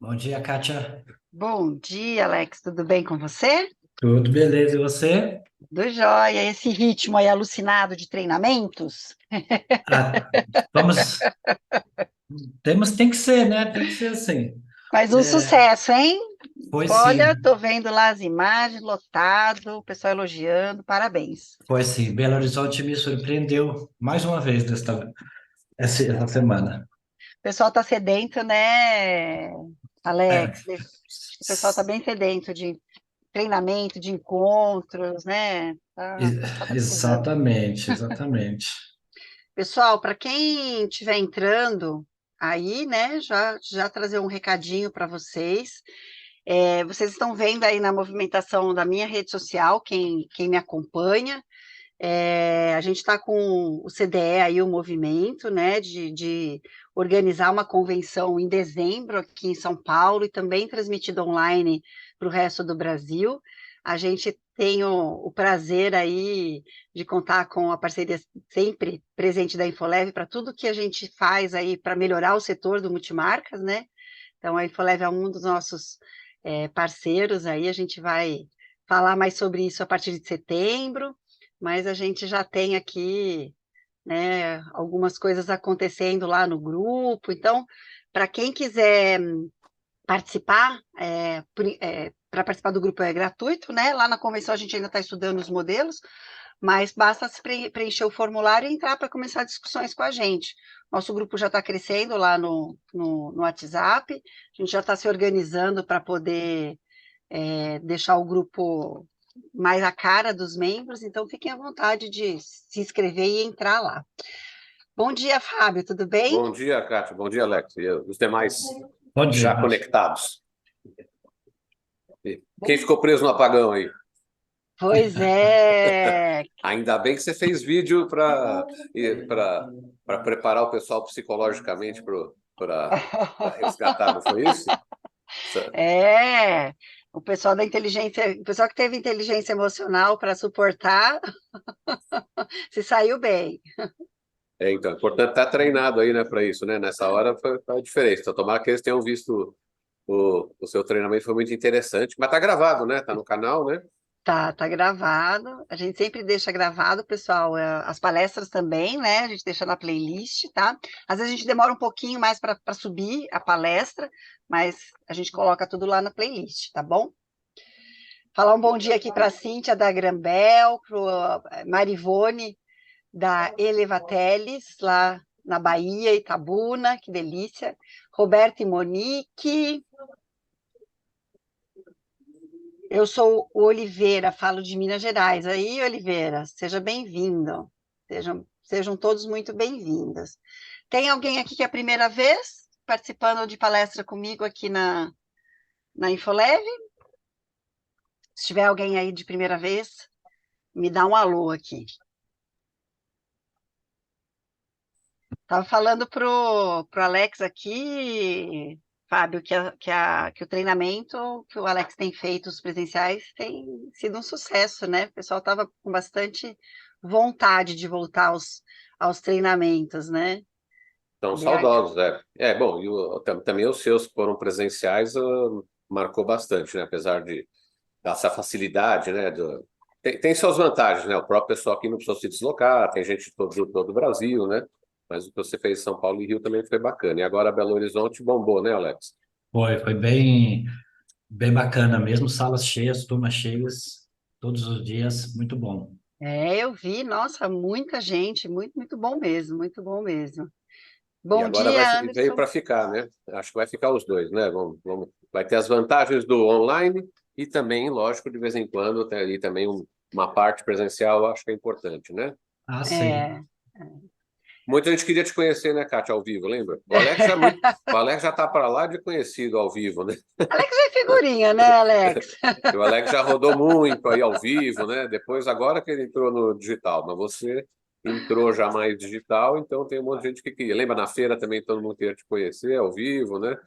Bom dia, Kátia. Bom dia, Alex. Tudo bem com você? Tudo beleza, e você? Do jóia. Esse ritmo aí alucinado de treinamentos. Ah, vamos. Tem que ser, né? Tem que ser assim. Mas um É, sucesso, hein? foi Olha, sim, tô vendo lá as imagens, lotado, o pessoal elogiando, parabéns. foi sim. Belo Horizonte me surpreendeu mais uma vez essa semana. O pessoal tá sedento, né, É, Alex? Acho que o pessoal tá bem sedento de treinamento, de encontros, né? Tá precisando. exatamente. Pessoal, para quem estiver entrando aí, né, já trazer um recadinho para vocês. Vocês estão vendo aí na movimentação da minha rede social, quem me acompanha. A gente está com o CDE aí, o movimento, né, de organizar uma convenção em dezembro aqui em São Paulo e também transmitida online para o resto do Brasil. A gente tem o prazer aí de contar com a parceria sempre presente da Infolev para tudo que a gente faz aí para melhorar o setor do multimarcas, né? Então, a Infolev é um dos nossos parceiros aí, a gente vai falar mais sobre isso a partir de setembro, mas a gente já tem aqui, né, algumas coisas acontecendo lá no grupo. Então, para quem quiser participar, para participar do grupo é gratuito, né? Lá na convenção a gente ainda está estudando os modelos, mas basta se preencher o formulário e entrar para começar discussões com a gente. Nosso grupo já está crescendo lá no WhatsApp, a gente já está se organizando para poder deixar o grupo mais a cara dos membros, então fiquem à vontade de se inscrever e entrar lá. Bom dia, Fábio, tudo bem? Bom dia, Cátia. Bom dia, Alex. E os demais Bom dia, já Kátia. conectados. E quem ficou preso no apagão aí? Pois é, Ainda bem que você fez vídeo para preparar o pessoal psicologicamente para resgatar, não foi isso? é, o pessoal da inteligência, o pessoal que teve inteligência emocional para suportar, se saiu bem. Então, é importante estar treinado aí, né, para isso, né? Nessa hora foi a diferença. Então, tomara que eles tenham visto o seu treinamento, foi muito interessante. Mas tá gravado, né? Tá no canal, né? Tá gravado. A gente sempre deixa gravado, pessoal. As palestras também, né? A gente deixa na playlist, tá? Às vezes a gente demora um pouquinho mais para subir a palestra, mas a gente coloca tudo lá na playlist, tá bom? Falar um bom dia aqui para a Cíntia da Grambel, para Marivone da Elevateles, lá na Bahia, Itabuna, que delícia. Roberto e Monique. Eu sou o Oliveira, falo de Minas Gerais. Aí, Oliveira, seja bem-vindo. Sejam todos muito bem-vindos. Tem alguém aqui que é a primeira vez participando de palestra comigo aqui na Infolev? Se tiver alguém aí de primeira vez, me dá um alô aqui. Estava falando pro Alex aqui, Fábio, que o treinamento que o Alex tem feito, os presenciais, tem sido um sucesso, né? O pessoal estava com bastante vontade de voltar aos treinamentos, né? Estão BH. saudosos, é. Bom, também os seus que foram presenciais marcou bastante, né? Apesar dessa facilidade, né? Tem suas vantagens, né? O próprio pessoal aqui não precisou se deslocar, tem gente de todo o Brasil, né? Mas o que você fez em São Paulo e Rio também foi bacana. E agora Belo Horizonte bombou, né, Alex? Foi bem bacana mesmo. Salas cheias, turmas cheias, todos os dias, muito bom. Eu vi, nossa, muita gente, muito, muito bom mesmo, muito bom mesmo. E Bom agora dia, veio Anderson. para ficar, né? Acho que vai ficar os dois, né? Vai ter as vantagens do online e também, lógico, de vez em quando tem ali também uma parte presencial, acho que é importante, né? Ah, sim. É, Muita gente queria te conhecer, né, Kátia, ao vivo, lembra? O Alex já tá para lá de conhecido ao vivo, né? Alex é figurinha, né, Alex? O Alex já rodou muito aí ao vivo, né? Depois, agora que ele entrou no digital, mas você entrou já mais digital, então tem um monte de gente que queria. Lembra na feira também todo mundo queria te conhecer ao vivo, né?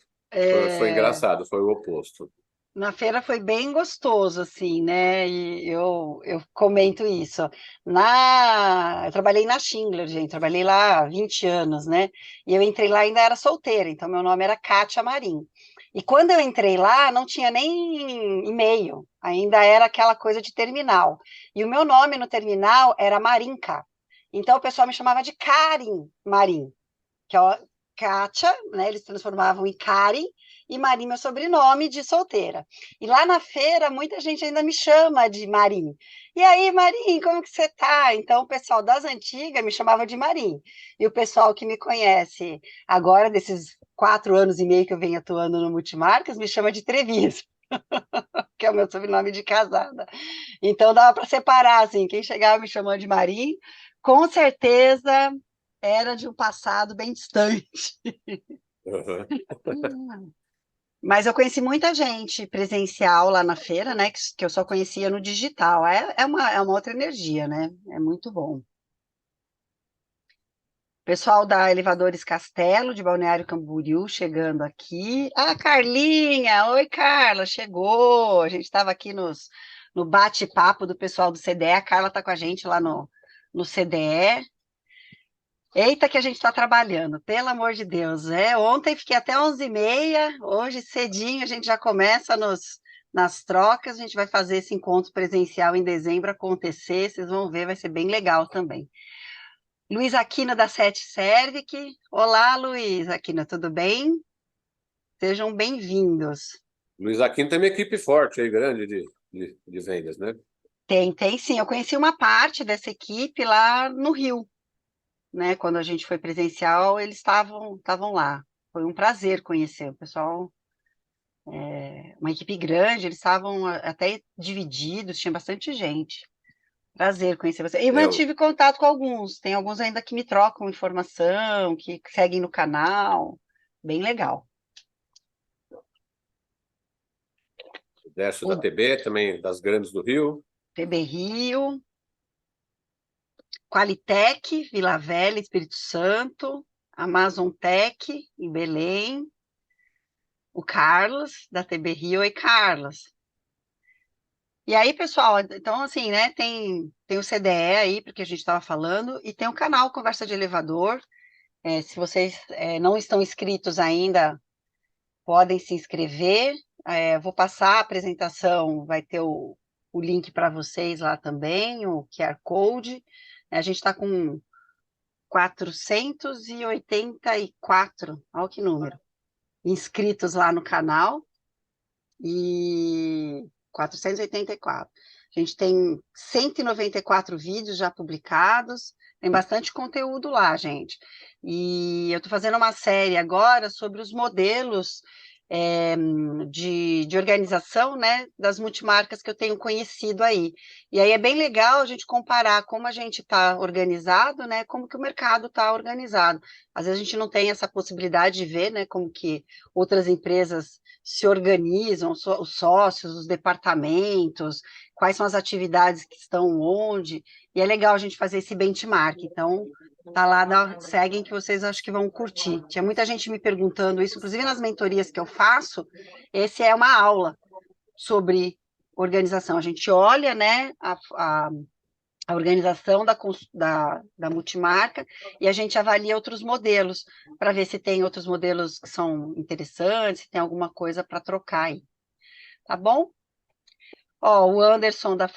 Foi É, engraçado, foi o oposto. Na feira foi bem gostoso, assim, né? E eu comento isso. Eu trabalhei na Schindler, gente, trabalhei lá há 20 anos, né? E eu entrei lá ainda era solteira, então meu nome era Kátia Marim. E quando eu entrei lá, não tinha nem e-mail, ainda era aquela coisa de terminal. E o meu nome no terminal era Marinka. Então o pessoal me chamava de Karin Marim, que é o Kátia, né? Eles transformavam em Karen, e Marim, meu sobrenome de solteira. E lá na feira, muita gente ainda me chama de Marim. E aí, Marim, como que você tá? Então, o pessoal das antigas me chamava de Marim. E o pessoal que me conhece agora, desses 4 anos e meio que eu venho atuando no Multimarcas, me chama de Treviso, que é o meu sobrenome de casada. Então, dava para separar, assim, quem chegava me chamando de Marim, com certeza era de um passado bem distante. Uhum. Mas eu conheci muita gente presencial lá na feira, né? Que eu só conhecia no digital. É uma outra energia, né? É muito bom. Pessoal da Elevadores Castelo, de Balneário Camboriú, chegando aqui. Ah, Carlinha! Oi, Carla, chegou! A gente estava aqui no bate-papo do pessoal do CDE. A Carla está com a gente lá no CDE. Eita, que a gente está trabalhando, pelo amor de Deus. Ontem fiquei até 11h30, hoje cedinho a gente já começa nas trocas, a gente vai fazer esse encontro presencial em dezembro acontecer, vocês vão ver, vai ser bem legal também. Luiz Aquino da Sete Servic. Olá, Luiz Aquino, tudo bem? Sejam bem-vindos. Luiz Aquino tem uma equipe forte aí, grande de vendas, né? Tem sim, eu conheci uma parte dessa equipe lá no Rio, né? Quando a gente foi presencial, eles estavam lá. Foi um prazer conhecer o pessoal. Uma equipe grande, eles estavam até divididos, tinha bastante gente. Prazer conhecer você. E Eu, mantive contato com alguns, tem alguns ainda que me trocam informação, que seguem no canal, bem legal. o Décio da O TB, também das grandes do Rio. TB Rio, Qualitec, Vila Velha, Espírito Santo, Amazon Tech, em Belém, o Carlos, da TB Rio. Oi, Carlos. E aí, pessoal, então assim, né, tem o CDE aí, porque a gente estava falando, e tem o canal Conversa de Elevador. Se vocês não estão inscritos ainda, podem se inscrever. Vou passar a apresentação, vai ter o link para vocês lá também, o QR Code. A gente está com 484, olha que número, inscritos lá no canal, e 484. A gente tem 194 vídeos já publicados, tem bastante conteúdo lá, gente. E eu estou fazendo uma série agora sobre os modelos de organização, né, das multimarcas que eu tenho conhecido aí. E aí é bem legal a gente comparar como a gente está organizado, né, como que o mercado está organizado. Às vezes a gente não tem essa possibilidade de ver, né, como que outras empresas se organizam, os sócios, os departamentos, quais são as atividades que estão onde, e é legal a gente fazer esse benchmark. Então, tá lá, seguem que vocês acho que vão curtir. Tinha muita gente me perguntando isso, inclusive nas mentorias que eu faço, esse é uma aula sobre organização. A gente olha, né, a organização da multimarca e a gente avalia outros modelos para ver se tem outros modelos que são interessantes, se tem alguma coisa para trocar aí. Tá bom? Ó, o Anderson da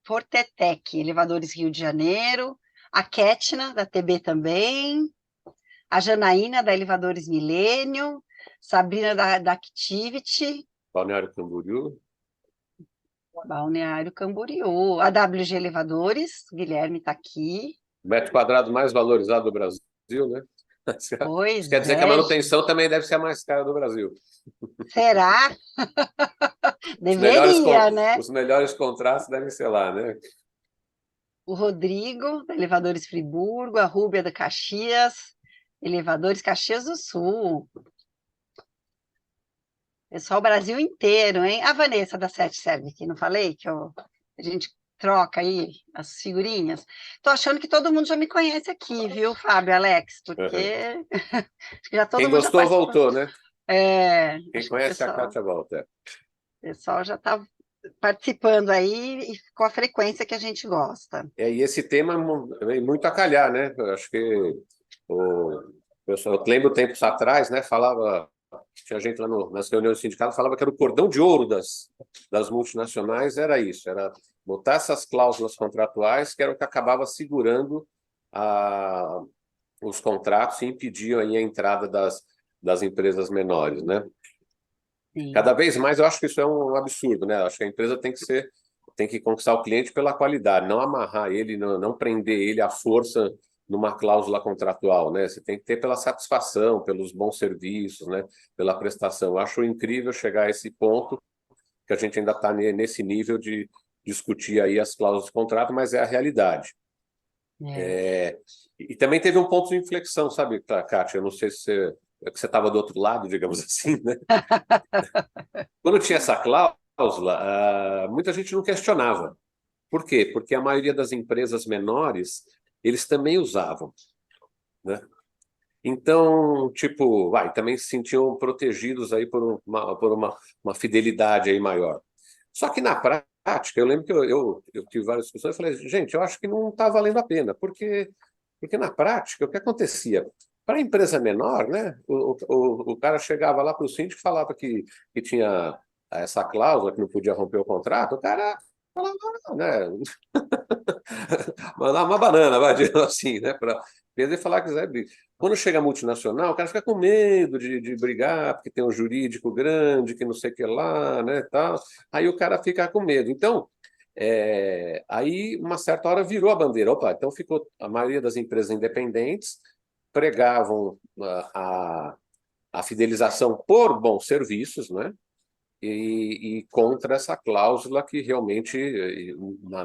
Fortetec, Elevadores Rio de Janeiro, a Ketna, da TB também, a Janaína, da Elevadores Milênio, Sabrina, da Activity, Balneário Camboriú. Balneário Camboriú, a WG Elevadores, Guilherme está aqui. Metro quadrado mais valorizado do Brasil, né? Isso quer Pois dizer que a é, manutenção também deve ser a mais cara do Brasil. será? Os melhores, Deveria, né? os melhores contratos devem ser lá, né? O Rodrigo, da Elevadores Friburgo, a Rúbia da Caxias, Elevadores Caxias do Sul. Pessoal, Brasil inteiro, hein? A Vanessa da Sete Serve, que não falei, a gente troca aí as figurinhas. Tô achando que todo mundo já me conhece aqui, viu, Fábio, Alex? Porque Uhum. acho que já todo Quem mundo já gostou, participou. voltou, né? Quem Acho que conhece a Kátia volta. o pessoal já está participando aí e com a frequência que a gente gosta. E esse tema vem muito a calhar, né? Eu acho que eu lembro tempos atrás, né? Falava, tinha gente lá nas reuniões sindicais, falava que era o cordão de ouro das multinacionais, era isso, era botar essas cláusulas contratuais, que era o que acabava segurando os contratos e impediam aí a entrada das empresas menores, né? Sim. Cada vez mais eu acho que isso é um absurdo, né? Eu acho que a empresa tem que conquistar o cliente pela qualidade, não amarrar ele, não prender ele à força numa cláusula contratual, né? Você tem que ter pela satisfação, pelos bons serviços, né? Pela prestação. Eu acho incrível chegar a esse ponto que a gente ainda está nesse nível de discutir aí as cláusulas de contrato, mas é a realidade. E também teve um ponto de inflexão, sabe, Kátia? Eu não sei se você estava do outro lado, digamos assim, né? Quando tinha essa cláusula, muita gente não questionava. Por quê? Porque a maioria das empresas menores, eles também usavam, né? Então, tipo, também se sentiam protegidos aí por uma fidelidade aí maior. Só que na prática, eu lembro que eu tive várias discussões e falei, gente, eu acho que não está valendo a pena, porque na prática, o que acontecia? Para a empresa menor, né, o cara chegava lá para o síndico e falava que tinha essa cláusula, que não podia romper o contrato, o cara falava, né, mandar uma banana, vai, digamos assim, né, para ele falar que quiser. Quando chega a multinacional, o cara fica com medo de brigar, porque tem um jurídico grande, que não sei o que lá, né, tal. Aí o cara fica com medo. Então, aí, uma certa hora, virou a bandeira. Opa, então ficou a maioria das empresas independentes pregavam a fidelização por bons serviços, né? E contra essa cláusula que realmente,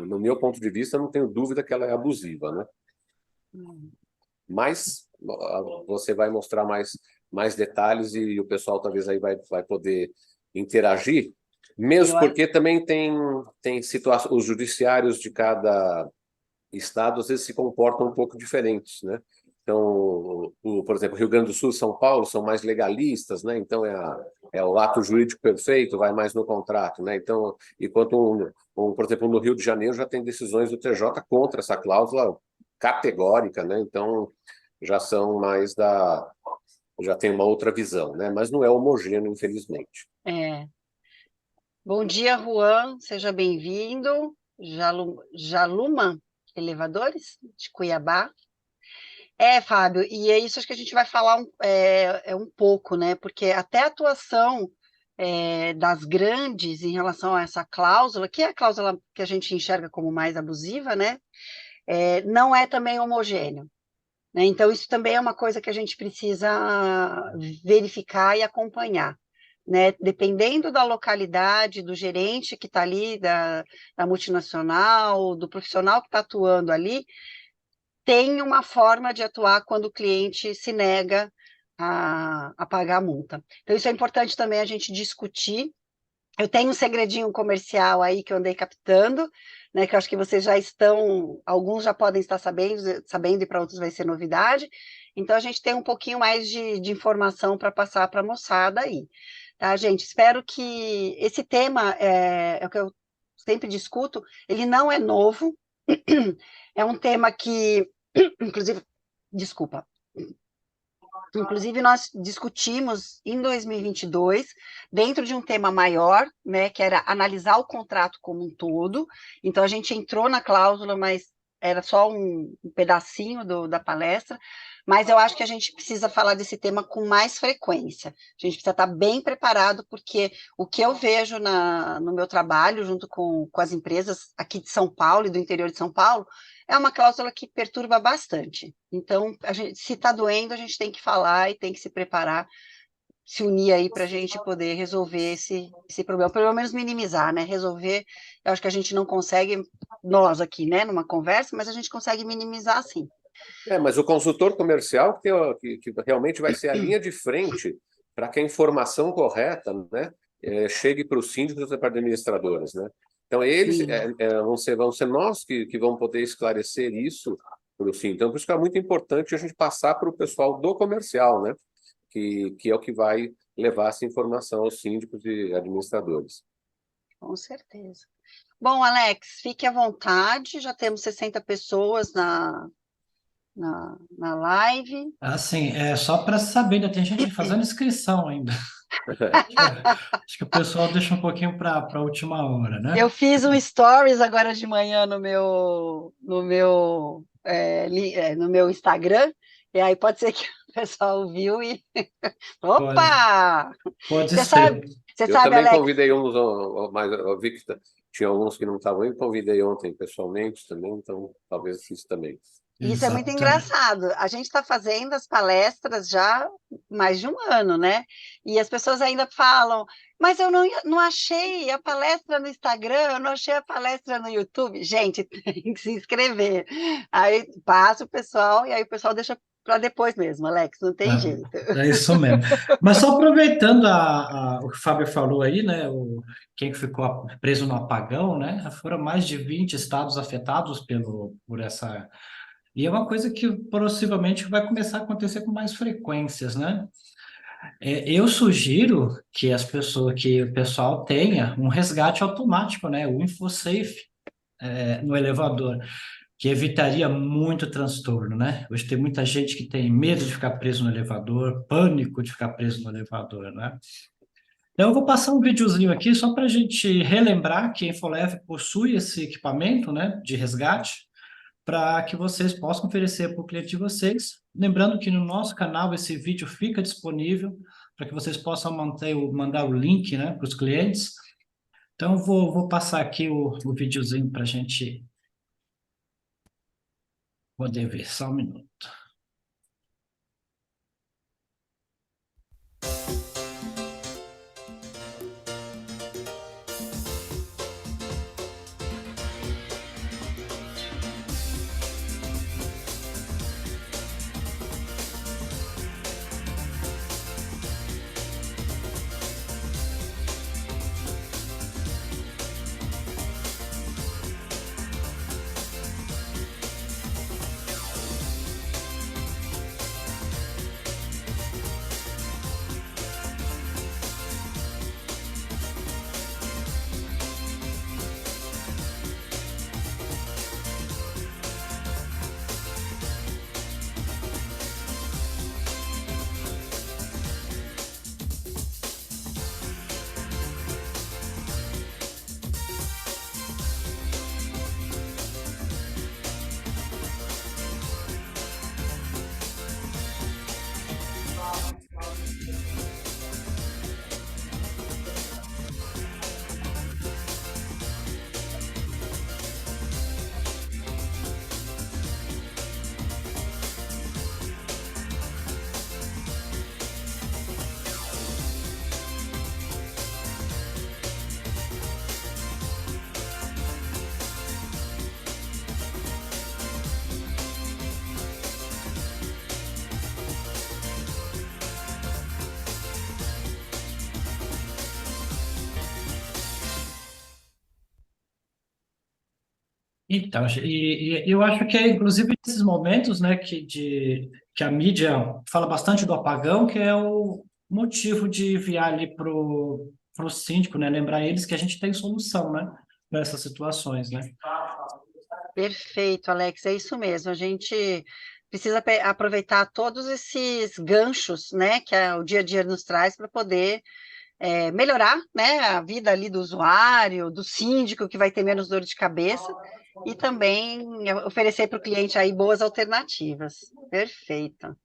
no meu ponto de vista, não tenho dúvida que ela é abusiva, né? Mas você vai mostrar mais detalhes e o pessoal talvez aí vai poder interagir, mesmo porque também tem situações, os judiciários de cada estado às vezes se comportam um pouco diferentes, né? Então, por exemplo, Rio Grande do Sul e São Paulo são mais legalistas, né? Então é o ato jurídico perfeito, vai mais no contrato, né? Então, enquanto por exemplo, no Rio de Janeiro já tem decisões do TJ contra essa cláusula categórica, né? Então já são já tem uma outra visão, né? Mas não é homogêneo, infelizmente. Bom dia, Juan, seja bem-vindo. Jaluma Elevadores, de Cuiabá. Fábio, e é isso acho que a gente vai falar um pouco, né? Porque até a atuação das grandes em relação a essa cláusula, que é a cláusula que a gente enxerga como mais abusiva, né? Não é também homogêneo, né? Então, isso também é uma coisa que a gente precisa verificar e acompanhar, né? Dependendo da localidade, do gerente que está ali, da multinacional, do profissional que está atuando ali, tem uma forma de atuar quando o cliente se nega a pagar a multa. Então, isso é importante também a gente discutir. Eu tenho um segredinho comercial aí que eu andei captando, né, que eu acho que vocês já estão, alguns já podem estar sabendo e para outros vai ser novidade. Então, a gente tem um pouquinho mais de informação para passar para a moçada aí. Tá, gente? Espero que esse tema, é o que eu sempre discuto, ele não é novo, é um tema que, inclusive, desculpa, inclusive, nós discutimos em 2022, dentro de um tema maior, né, que era analisar o contrato como um todo. Então, a gente entrou na cláusula, mas era só um pedacinho da palestra. Mas eu acho que a gente precisa falar desse tema com mais frequência. A gente precisa estar bem preparado, porque o que eu vejo no meu trabalho, junto com as empresas aqui de São Paulo e do interior de São Paulo, é uma cláusula que perturba bastante. Então, se está doendo, a gente tem que falar e tem que se preparar, se unir aí para a gente poder resolver esse problema, pelo menos minimizar, né? Resolver, eu acho que a gente não consegue, nós aqui, né, numa conversa, mas a gente consegue minimizar sim. Mas o consultor comercial que realmente vai ser a linha de frente para que a informação correta, né, chegue para os síndicos e para as administradoras, né? Então, eles vão ser nós que vão poder esclarecer isso para o síndicos. Então, por isso que é muito importante a gente passar para o pessoal do comercial, né? que é o que vai levar essa informação aos síndicos e administradores. Com certeza. Bom, Alex, fique à vontade, já temos 60 pessoas na live. Assim, só para saber, ainda tem gente fazendo inscrição ainda. Acho que o pessoal deixa um pouquinho para a última hora, Eu né? fiz um stories agora de manhã no meu Instagram, e aí pode ser que o pessoal viu e... Pode, Opa! pode Você sabe, ser. você Eu sabe, também Alex, convidei uns, mas eu vi que tinha alguns que não estavam indo, convidei ontem pessoalmente também, então talvez isso também. isso é muito Exatamente. engraçado. A gente está fazendo as palestras já há mais de um ano, né? E as pessoas ainda falam, mas eu não achei a palestra no Instagram, eu não achei a palestra no YouTube. Gente, tem que se inscrever. Aí passa o pessoal, e aí o pessoal deixa para depois mesmo, Alex, não tem jeito. É isso mesmo. Mas só aproveitando o que o Fábio falou aí, né? Quem ficou preso no apagão, né? Foram mais de 20 estados afetados por essa. E é uma coisa que possivelmente vai começar a acontecer com mais frequências, né? Eu sugiro que o pessoal tenha um resgate automático, né? O InfoSafe, no elevador, que evitaria muito transtorno, né? Hoje tem muita gente que tem medo de ficar preso no elevador, pânico de ficar preso no elevador, né? Então, eu vou passar um videozinho aqui só para a gente relembrar que a Infolev possui esse equipamento, né, de resgate, para que vocês possam oferecer para o cliente de vocês. Lembrando que no nosso canal esse vídeo fica disponível para que vocês possam mandar o link, né, para os clientes. Então, eu vou passar aqui o videozinho para a gente poder ver. Só um minuto. Então, e eu acho que é inclusive nesses momentos, né, que a mídia fala bastante do apagão, que é o motivo de enviar ali pro síndico, né, lembrar eles que a gente tem solução, né, para essas situações, né? Perfeito, Alex, é isso mesmo. A gente precisa aproveitar todos esses ganchos, né, que o dia a dia nos traz para poder melhorar, né, a vida ali do usuário, do síndico, que vai ter menos dor de cabeça, e também oferecer para o cliente aí boas alternativas. Perfeito.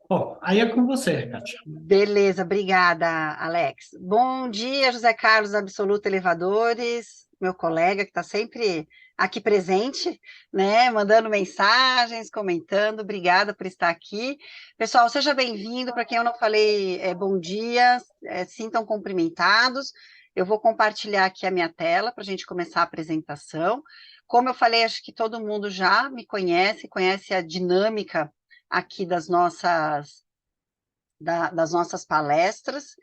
Bom, aí é com você, Kátia. Beleza, obrigada, Alex. Bom dia, José Carlos Absoluto Elevadores, meu colega que está sempre aqui presente, né? Mandando mensagens, comentando. Obrigada por estar aqui. Pessoal, seja bem-vindo. Para quem eu não falei, bom dia, sintam cumprimentados. Eu vou compartilhar aqui a minha tela para a gente começar a apresentação. Como eu falei, acho que todo mundo já me conhece a dinâmica aqui das nossas palestras,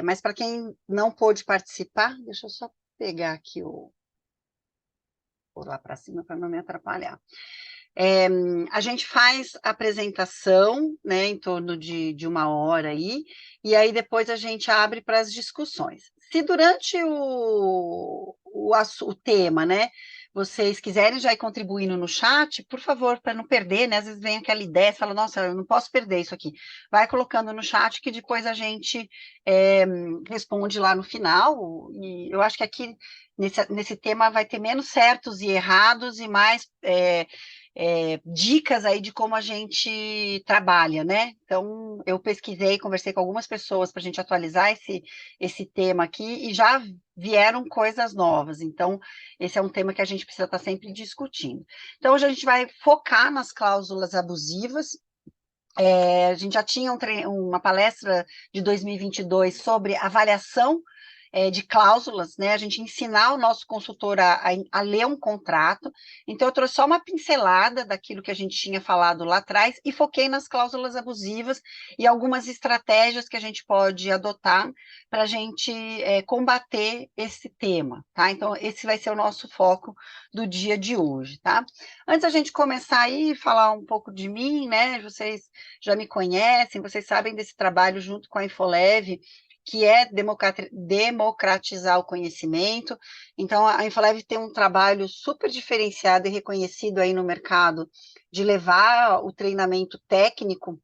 mas para quem não pôde participar, deixa eu só pegar aqui por lá para cima para não me atrapalhar. A gente faz a apresentação, né, em torno de 1 hora aí, e aí depois a gente abre para as discussões. Se durante o tema, né, vocês quiserem já ir contribuindo no chat, por favor, para não perder, né? Às vezes vem aquela ideia, você fala, nossa, eu não posso perder isso aqui. Vai colocando no chat que depois a gente responde lá no final. E eu acho que aqui, nesse tema, vai ter menos certos e errados e mais dicas aí de como a gente trabalha, né? Então, eu pesquisei, conversei com algumas pessoas para a gente atualizar esse tema aqui e já vieram coisas novas. Então, esse é um tema que a gente precisa estar sempre discutindo. Então, hoje a gente vai focar nas cláusulas abusivas. A gente já tinha uma palestra de 2022 sobre avaliação de cláusulas, né? A gente ensinar o nosso consultor a ler um contrato. Então, eu trouxe só uma pincelada daquilo que a gente tinha falado lá atrás e foquei nas cláusulas abusivas e algumas estratégias que a gente pode adotar para a gente combater esse tema, tá? Então, esse vai ser o nosso foco do dia de hoje, tá? Antes da gente começar aí, falar um pouco de mim, né? Vocês já me conhecem, vocês sabem desse trabalho junto com a Infolev, que é democratizar o conhecimento. Então, a Infolev tem um trabalho super diferenciado e reconhecido aí no mercado de levar o treinamento técnico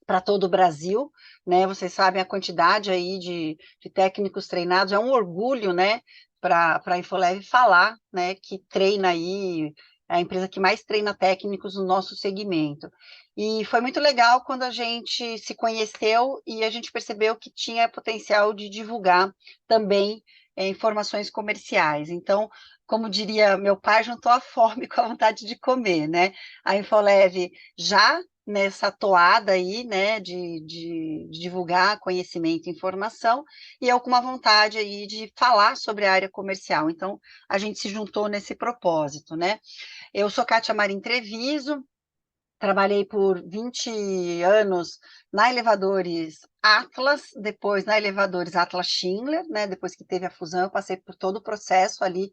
para todo o Brasil, né? Vocês sabem a quantidade aí de técnicos treinados, é um orgulho, né, para a Infolev falar, né, que treina aí, é a empresa que mais treina técnicos no nosso segmento. E foi muito legal quando a gente se conheceu e a gente percebeu que tinha potencial de divulgar também informações comerciais. Então, como diria meu pai, juntou a fome com a vontade de comer, né? A Infolev já nessa toada aí, né, de divulgar conhecimento e informação, e eu com uma vontade aí de falar sobre a área comercial. Então, a gente se juntou nesse propósito, né? Eu sou Kátia Marim Treviso, trabalhei por 20 anos na Elevadores Atlas, depois na Elevadores Atlas Schindler, né? Depois que teve a fusão, eu passei por todo o processo ali,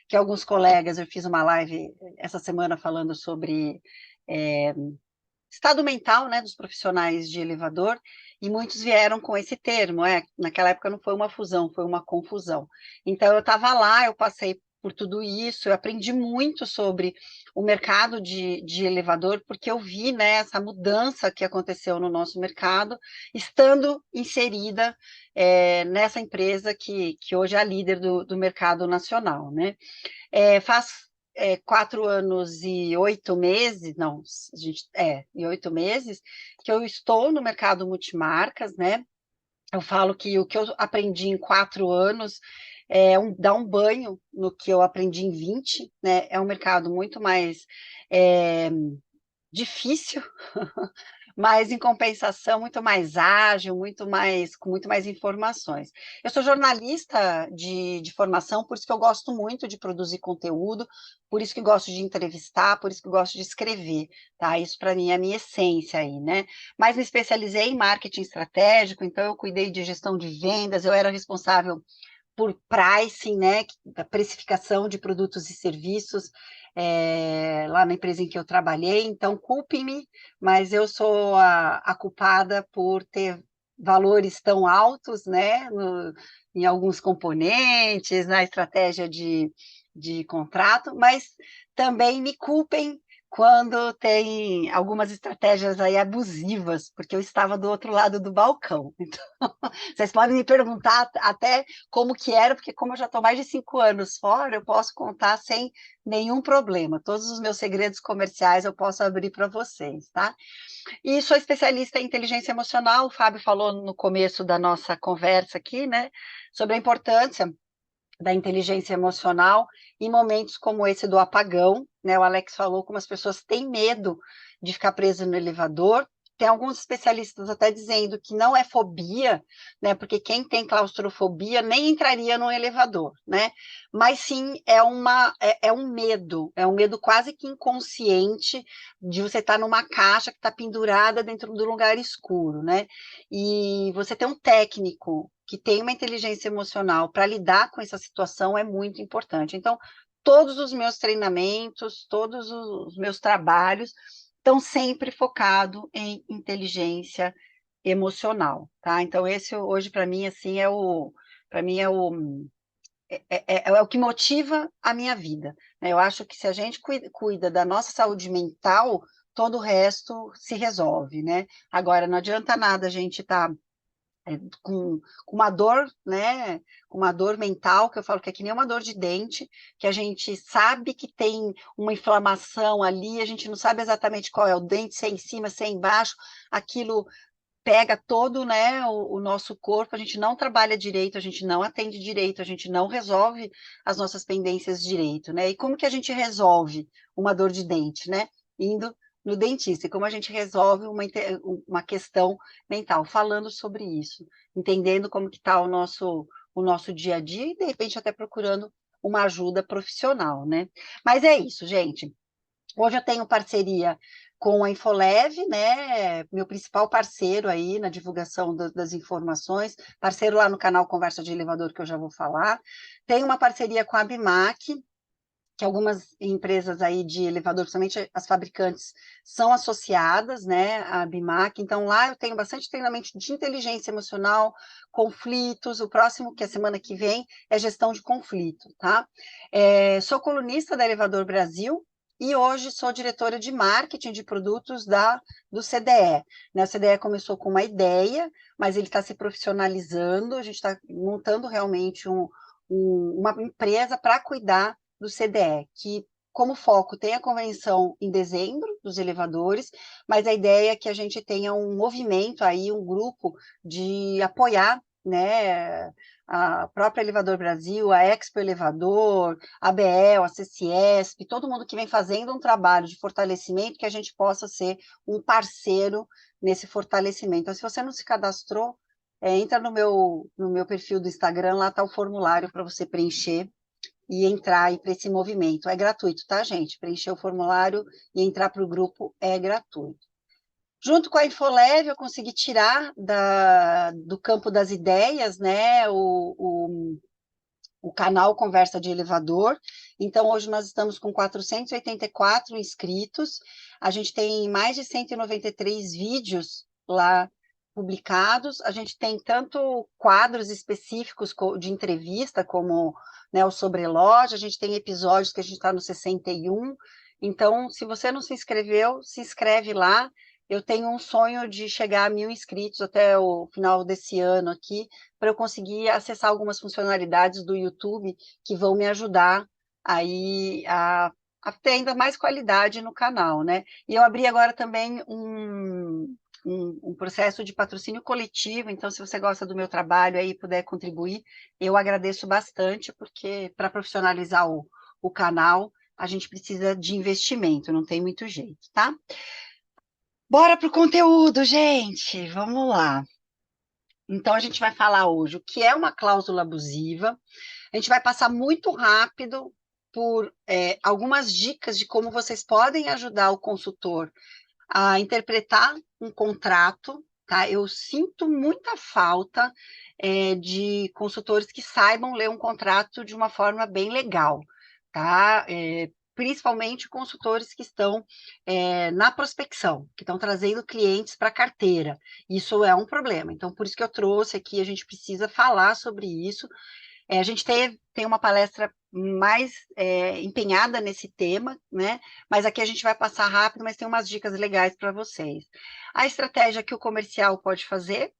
que alguns colegas, eu fiz uma live essa semana falando sobre estado mental, né, dos profissionais de elevador, e muitos vieram com esse termo, naquela época não foi uma fusão, foi uma confusão. Então, eu estava lá, eu passei por tudo isso, eu aprendi muito sobre o mercado de elevador, porque eu vi, né, essa mudança que aconteceu no nosso mercado, estando inserida nessa empresa que hoje é a líder do mercado nacional, né? Faz 4 anos e 8 meses, não, e 8 meses, que eu estou no mercado multimarcas, né? Eu falo que o que eu aprendi em 4 anos dá um banho no que eu aprendi em 20, né? É um mercado muito mais difícil, mas em compensação muito mais ágil, com muito mais informações. Eu sou jornalista de formação, por isso que eu gosto muito de produzir conteúdo, por isso que gosto de entrevistar, por isso que gosto de escrever, tá? Isso para mim é a minha essência aí, né? Mas me especializei em marketing estratégico, então eu cuidei de gestão de vendas, eu era responsável por pricing, né, da precificação de produtos e serviços, lá na empresa em que eu trabalhei. Então, culpe-me, mas eu sou a culpada por ter valores tão altos, né, em alguns componentes, na estratégia de contrato, mas também me culpem quando tem algumas estratégias aí abusivas, porque eu estava do outro lado do balcão. Então, vocês podem me perguntar até como que era, porque como eu já estou mais de 5 anos fora, eu posso contar sem nenhum problema. Todos os meus segredos comerciais eu posso abrir para vocês, tá? E sou especialista em inteligência emocional. O Fábio falou no começo da nossa conversa aqui, né, sobre a importância da inteligência emocional em momentos como esse do apagão, né? O Alex falou como as pessoas têm medo de ficar presas no elevador. Tem alguns especialistas até dizendo que não é fobia, né? Porque quem tem claustrofobia nem entraria no elevador, né? Mas sim é um medo quase que inconsciente de você estar numa caixa que está pendurada dentro do lugar escuro, né? E você ter um técnico que tem uma inteligência emocional para lidar com essa situação é muito importante. Então, todos os meus treinamentos, todos os meus trabalhos estão sempre focados em inteligência emocional, tá? Então, esse hoje, para mim, assim, para mim é o que motiva a minha vida, né? Eu acho que se a gente cuida da nossa saúde mental, todo o resto se resolve, né? Agora, não adianta nada a gente estar com uma dor, né? Com uma dor mental, que eu falo que é que nem uma dor de dente, que a gente sabe que tem uma inflamação ali, a gente não sabe exatamente qual é o dente, se é em cima, se é embaixo, aquilo pega todo, né, o nosso corpo, a gente não trabalha direito, a gente não atende direito, a gente não resolve as nossas pendências direito, né? E como que a gente resolve uma dor de dente, né? Indo no dentista. E como a gente resolve uma questão mental, falando sobre isso, entendendo como que está o nosso dia a dia e, de repente, até procurando uma ajuda profissional, né? Mas é isso, gente. Hoje eu tenho parceria com a Infoleve, né? Meu principal parceiro aí na divulgação das informações, parceiro lá no canal Conversa de Elevador, que eu já vou falar. Tenho uma parceria com a Abimac, que algumas empresas aí de elevador, principalmente as fabricantes, são associadas, né, à Abimac. Então, lá eu tenho bastante treinamento de inteligência emocional, conflitos. O próximo, que é semana que vem, é gestão de conflito, tá? Sou colunista da Elevador Brasil, e hoje sou diretora de marketing de produtos do CDE. Né? O CDE começou com uma ideia, mas ele está se profissionalizando, a gente está montando realmente uma empresa para cuidar do CDE, que como foco tem a convenção em dezembro dos elevadores, mas a ideia é que a gente tenha um movimento aí, um grupo de apoiar, né, a própria Elevador Brasil, a Expo Elevador, a ABEL, a CCESP, todo mundo que vem fazendo um trabalho de fortalecimento, que a gente possa ser um parceiro nesse fortalecimento. Então, se você não se cadastrou, entra no meu perfil do Instagram, lá está o formulário para você preencher e entrar para esse movimento. É gratuito, tá, gente? Preencher o formulário e entrar para o grupo é gratuito. Junto com a Infoleve, eu consegui tirar do campo das ideias, né, o canal Conversa de Elevador. Então, hoje nós estamos com 484 inscritos, a gente tem mais de 193 vídeos lá publicados, a gente tem tanto quadros específicos de entrevista, como, né, o Sobre Loja, a gente tem episódios que a gente está no 61, então, se você não se inscreveu, se inscreve lá. Eu tenho um sonho de chegar a 1.000 inscritos até o final desse ano aqui, para eu conseguir acessar algumas funcionalidades do YouTube que vão me ajudar aí a ter ainda mais qualidade no canal, né? E eu abri agora também um processo de patrocínio coletivo, então se você gosta do meu trabalho aí e puder contribuir, eu agradeço bastante, porque para profissionalizar o canal, a gente precisa de investimento, não tem muito jeito, tá? Bora para o conteúdo, gente! Vamos lá. Então, a gente vai falar hoje o que é uma cláusula abusiva. A gente vai passar muito rápido por algumas dicas de como vocês podem ajudar o consultor a interpretar um contrato, tá? Eu sinto muita falta de consultores que saibam ler um contrato de uma forma bem legal, tá? Principalmente consultores que estão na prospecção, que estão trazendo clientes para a carteira. Isso é um problema. Então, por isso que eu trouxe aqui, a gente precisa falar sobre isso. A gente tem uma palestra mais empenhada nesse tema, né? Mas aqui a gente vai passar rápido, mas tem umas dicas legais para vocês. A estratégia que o comercial pode fazer,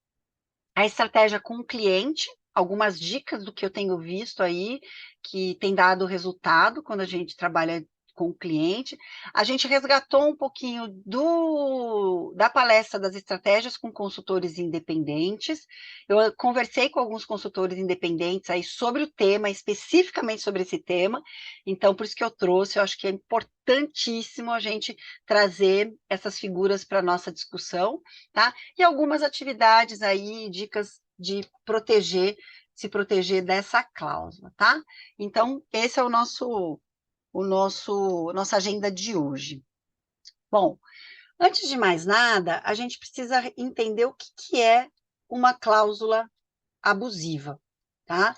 a estratégia com o cliente, algumas dicas do que eu tenho visto aí, que tem dado resultado quando a gente trabalha com o cliente. A gente resgatou um pouquinho da palestra das estratégias com consultores independentes. Eu conversei com alguns consultores independentes aí sobre o tema, especificamente sobre esse tema, então por isso que eu trouxe, eu acho que é importantíssimo a gente trazer essas figuras para a nossa discussão, tá? E algumas atividades aí, dicas de se proteger dessa cláusula, tá? Então, esse é nossa agenda de hoje. Bom, antes de mais nada, a gente precisa entender o que é uma cláusula abusiva, tá?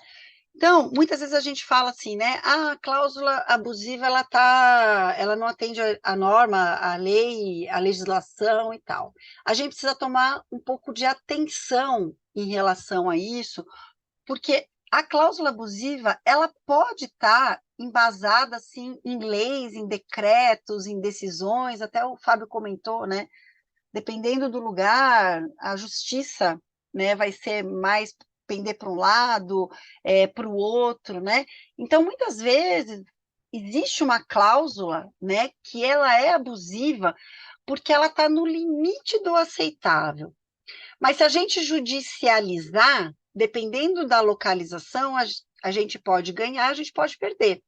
Então, muitas vezes a gente fala assim, né? Ah, a cláusula abusiva, ela não atende a norma, a lei, a legislação e tal. A gente precisa tomar um pouco de atenção em relação a isso, porque a cláusula abusiva, ela pode estar embasada, assim, em leis, em decretos, em decisões, até o Fábio comentou, né? Dependendo do lugar, a justiça, né, vai ser mais pender para um lado, para o outro, né? Então, muitas vezes, existe uma cláusula, né, que ela é abusiva porque ela está no limite do aceitável. Mas se a gente judicializar, dependendo da localização, a gente pode ganhar, a gente pode perder,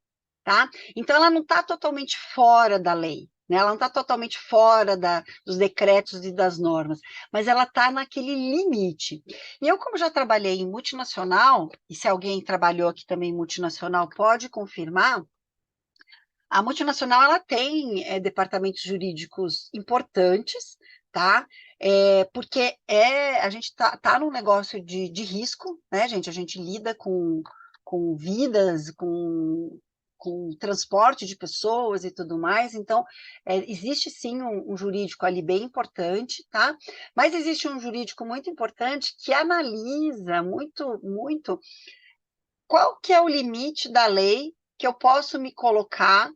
tá? Então, ela não está totalmente fora da lei, né? Ela não está totalmente fora dos decretos e das normas, mas ela está naquele limite. E eu, como já trabalhei em multinacional, e se alguém trabalhou aqui também em multinacional, pode confirmar, a multinacional ela tem departamentos jurídicos importantes, tá? Porque a gente tá num negócio de risco, né, gente? A gente lida com vidas, com transporte de pessoas e tudo mais, então existe sim um jurídico ali bem importante, tá? Mas existe um jurídico muito importante que analisa muito qual que é o limite da lei que eu posso me colocar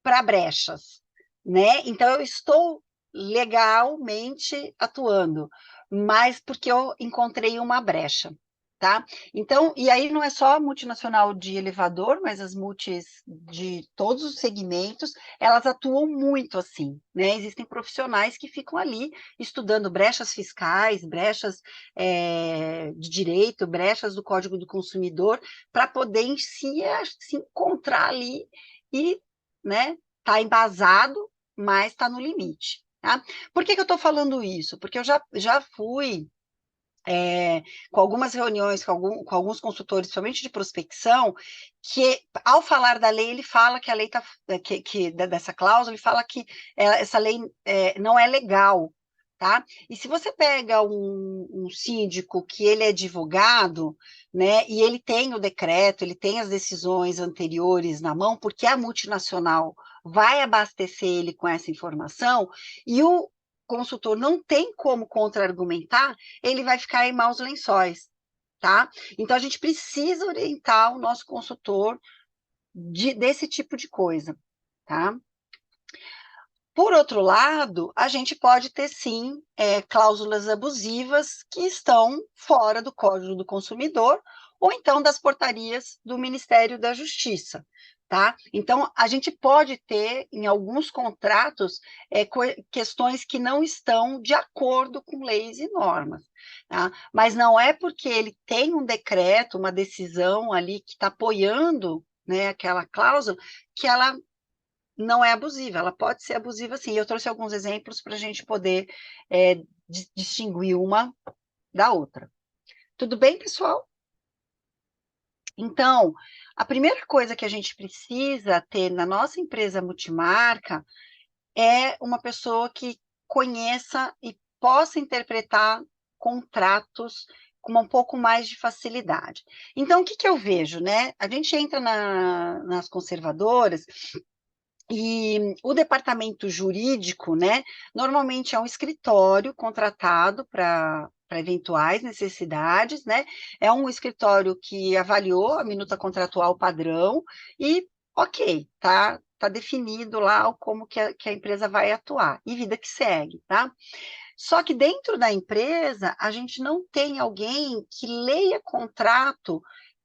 para brechas, né? Então, eu estou legalmente atuando, mas porque eu encontrei uma brecha, tá? Então, e aí não é só a multinacional de elevador, mas as multis de todos os segmentos, elas atuam muito assim, né? Existem profissionais que ficam ali estudando brechas fiscais, brechas de direito, brechas do Código do Consumidor, para poder se encontrar ali e, né, tá embasado, mas está no limite, tá? Por que eu estou falando isso? Porque eu já fui com algumas reuniões com alguns consultores, principalmente de prospecção, que ao falar da lei, ele fala que a lei tá, dessa cláusula, ele fala que essa lei não é legal, tá? E se você pega um síndico que ele é advogado, né, e ele tem o decreto, ele tem as decisões anteriores na mão, porque a multinacional vai abastecer ele com essa informação, e o consultor não tem como contra-argumentar, ele vai ficar em maus lençóis, tá? Então, a gente precisa orientar o nosso consultor desse tipo de coisa, tá? Por outro lado, a gente pode ter, sim, cláusulas abusivas que estão fora do Código do Consumidor ou então das portarias do Ministério da Justiça, tá? Então, a gente pode ter, em alguns contratos, questões que não estão de acordo com leis e normas, tá? Mas não é porque ele tem um decreto, uma decisão ali que está apoiando, né, aquela cláusula, que ela não é abusiva, ela pode ser abusiva sim. Eu trouxe alguns exemplos para a gente poder distinguir uma da outra. Tudo bem, pessoal? Então, a primeira coisa que a gente precisa ter na nossa empresa multimarca é uma pessoa que conheça e possa interpretar contratos com um pouco mais de facilidade. Então, o que eu vejo, né? A gente entra nas conservadoras e o departamento jurídico, né, normalmente é um escritório contratado para eventuais necessidades, né? É um escritório que avaliou a minuta contratual padrão e, ok, tá definido lá como que a empresa vai atuar, e vida que segue, tá? Só que dentro da empresa, a gente não tem alguém que leia contrato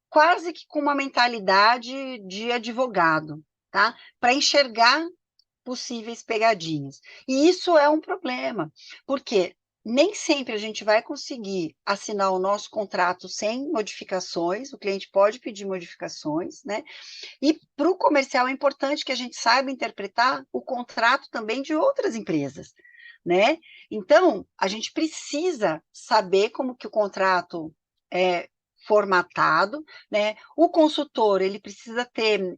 quase que com uma mentalidade de advogado, tá? Para enxergar possíveis pegadinhas. E isso é um problema, porque nem sempre a gente vai conseguir assinar o nosso contrato sem modificações, o cliente pode pedir modificações, né? E para o comercial é importante que a gente saiba interpretar o contrato também de outras empresas, né? Então, a gente precisa saber como que o contrato é formatado, né? O consultor, ele precisa ter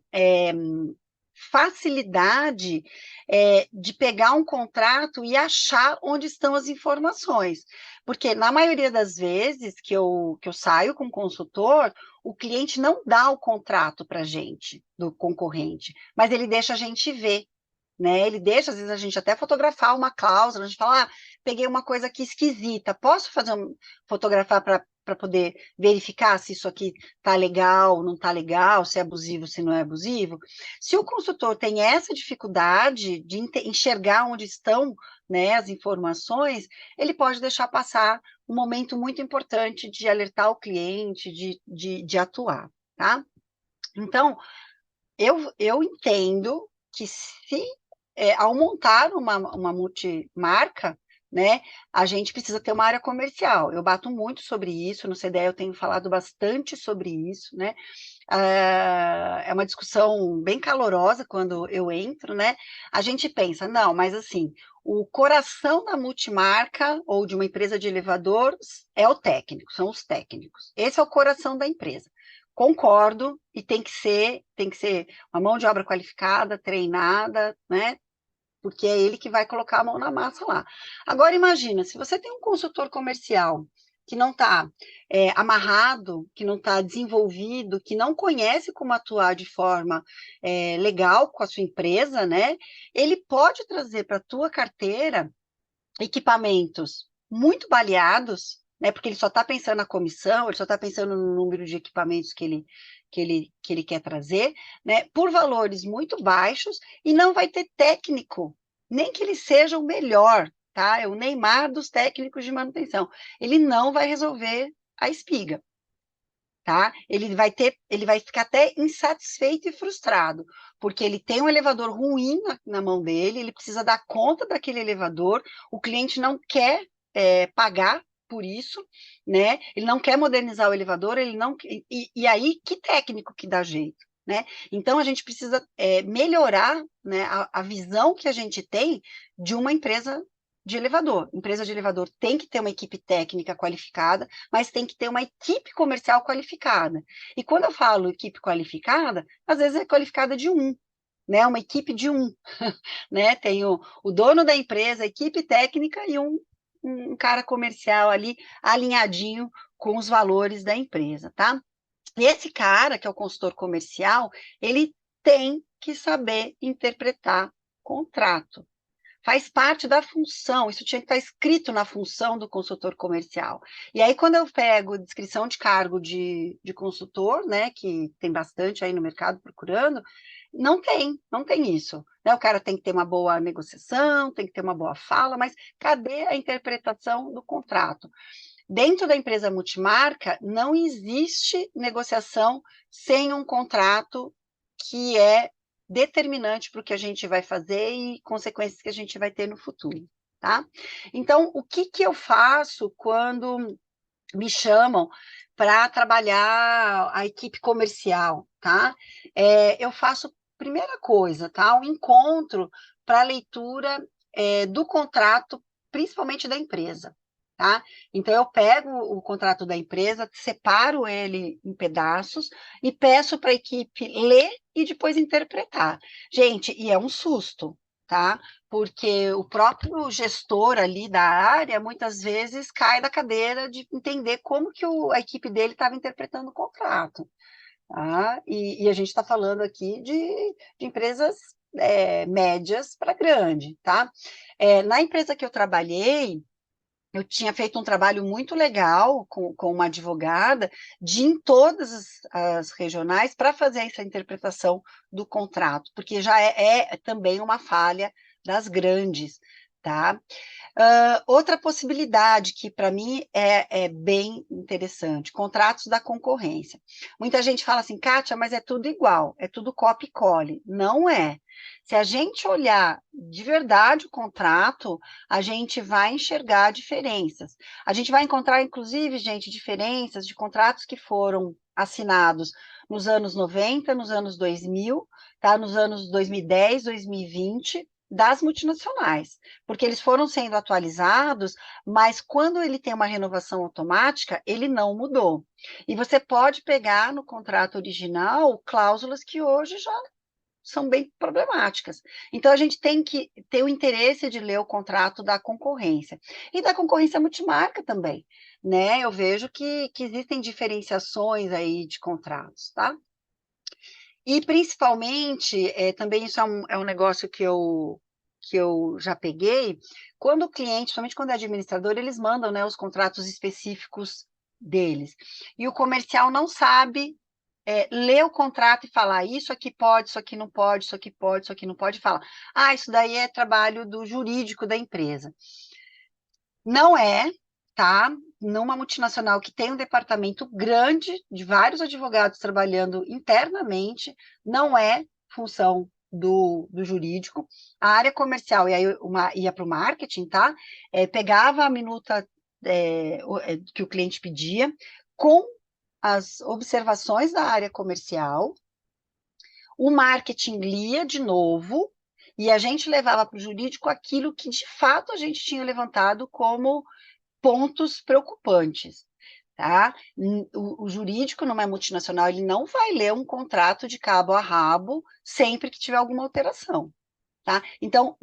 facilidade de pegar um contrato e achar onde estão as informações. Porque, na maioria das vezes que eu saio com o consultor, o cliente não dá o contrato para a gente, do concorrente, mas ele deixa a gente ver. Né? Ele deixa, às vezes, a gente até fotografar uma cláusula, a gente fala, peguei uma coisa aqui esquisita, posso fotografar para poder verificar se isso aqui está legal, não está legal, se é abusivo, se não é abusivo? Se o consultor tem essa dificuldade de enxergar onde estão, né, as informações, ele pode deixar passar um momento muito importante de alertar o cliente, de atuar, tá? Então, eu entendo que se ao montar uma multimarca, né, a gente precisa ter uma área comercial. Eu bato muito sobre isso, no CDE eu tenho falado bastante sobre isso, né? É uma discussão bem calorosa quando eu entro, né? A gente pensa, não, mas assim, o coração da multimarca ou de uma empresa de elevador é o técnico, são os técnicos. Esse é o coração da empresa. Concordo, e tem que ser uma mão de obra qualificada, treinada, né? Porque é ele que vai colocar a mão na massa lá. Agora, imagina, se você tem um consultor comercial que não está amarrado, que não está desenvolvido, que não conhece como atuar de forma legal com a sua empresa, né? Ele pode trazer para a tua carteira equipamentos muito baleados, né? Porque ele só está pensando na comissão, ele só está pensando no número de equipamentos que ele quer trazer, né? Por valores muito baixos, e não vai ter técnico, nem que ele seja o melhor, tá? É o Neymar dos técnicos de manutenção. Ele não vai resolver a espiga. Tá? Ele vai ficar até insatisfeito e frustrado, porque ele tem um elevador ruim na mão dele, ele precisa dar conta daquele elevador, o cliente não quer pagar por isso, né? Ele não quer modernizar o elevador, ele não e aí que técnico que dá jeito, né? Então a gente precisa melhorar, né, a visão que a gente tem de uma empresa de elevador. Empresa de elevador tem que ter uma equipe técnica qualificada, mas tem que ter uma equipe comercial qualificada. E quando eu falo equipe qualificada, às vezes é qualificada de um, né? Uma equipe de um, né? Tem o dono da empresa, a equipe técnica e um cara comercial ali alinhadinho com os valores da empresa, tá? E esse cara, que é o consultor comercial, ele tem que saber interpretar contrato. Faz parte da função, isso tinha que estar escrito na função do consultor comercial. E aí, quando eu pego descrição de cargo de consultor, né, que tem bastante aí no mercado procurando, não tem isso. Né? O cara tem que ter uma boa negociação, tem que ter uma boa fala, mas cadê a interpretação do contrato? Dentro da empresa multimarca, não existe negociação sem um contrato que é determinante para o que a gente vai fazer e consequências que a gente vai ter no futuro, tá? Então, o que eu faço quando me chamam para trabalhar a equipe comercial, tá? Eu faço, primeira coisa, tá? Um encontro para leitura do contrato, principalmente da empresa. Tá? Então, eu pego o contrato da empresa, separo ele em pedaços e peço para a equipe ler e depois interpretar. Gente, e é um susto, tá? Porque o próprio gestor ali da área, muitas vezes, cai da cadeira de entender como que a equipe dele estava interpretando o contrato. Tá? E a gente está falando aqui de empresas médias para grande, tá? Na empresa que eu trabalhei, eu tinha feito um trabalho muito legal com uma advogada de em todas as regionais para fazer essa interpretação do contrato, porque já é também uma falha das grandes, tá? Outra possibilidade que para mim é bem interessante, contratos da concorrência. Muita gente fala assim, Kátia, mas é tudo igual, é tudo copia e cole. Não é. Se a gente olhar de verdade o contrato, a gente vai enxergar diferenças. A gente vai encontrar, inclusive, gente, diferenças de contratos que foram assinados nos anos 90, nos anos 2000, tá? Nos anos 2010, 2020, das multinacionais, porque eles foram sendo atualizados, mas quando ele tem uma renovação automática, ele não mudou. E você pode pegar no contrato original cláusulas que hoje já são bem problemáticas. Então, a gente tem que ter o interesse de ler o contrato da concorrência. E da concorrência multimarca também, né? Eu vejo que existem diferenciações aí de contratos, tá? E, principalmente, também isso é um negócio que eu já peguei, quando o cliente, somente quando é administrador, eles mandam, né, os contratos específicos deles. E o comercial não sabe ler o contrato e falar isso aqui pode, isso aqui não pode, isso aqui pode, isso aqui não pode, e fala, isso daí é trabalho do jurídico da empresa. Não é, tá? Numa multinacional que tem um departamento grande de vários advogados trabalhando internamente, não é função do jurídico. A área comercial ia para o marketing, tá? Pegava a minuta que o cliente pedia, com as observações da área comercial, o marketing lia de novo, e a gente levava para o jurídico aquilo que, de fato, a gente tinha levantado como pontos preocupantes, tá? O jurídico, numa multinacional, ele não vai ler um contrato de cabo a rabo sempre que tiver alguma alteração, tá? Então,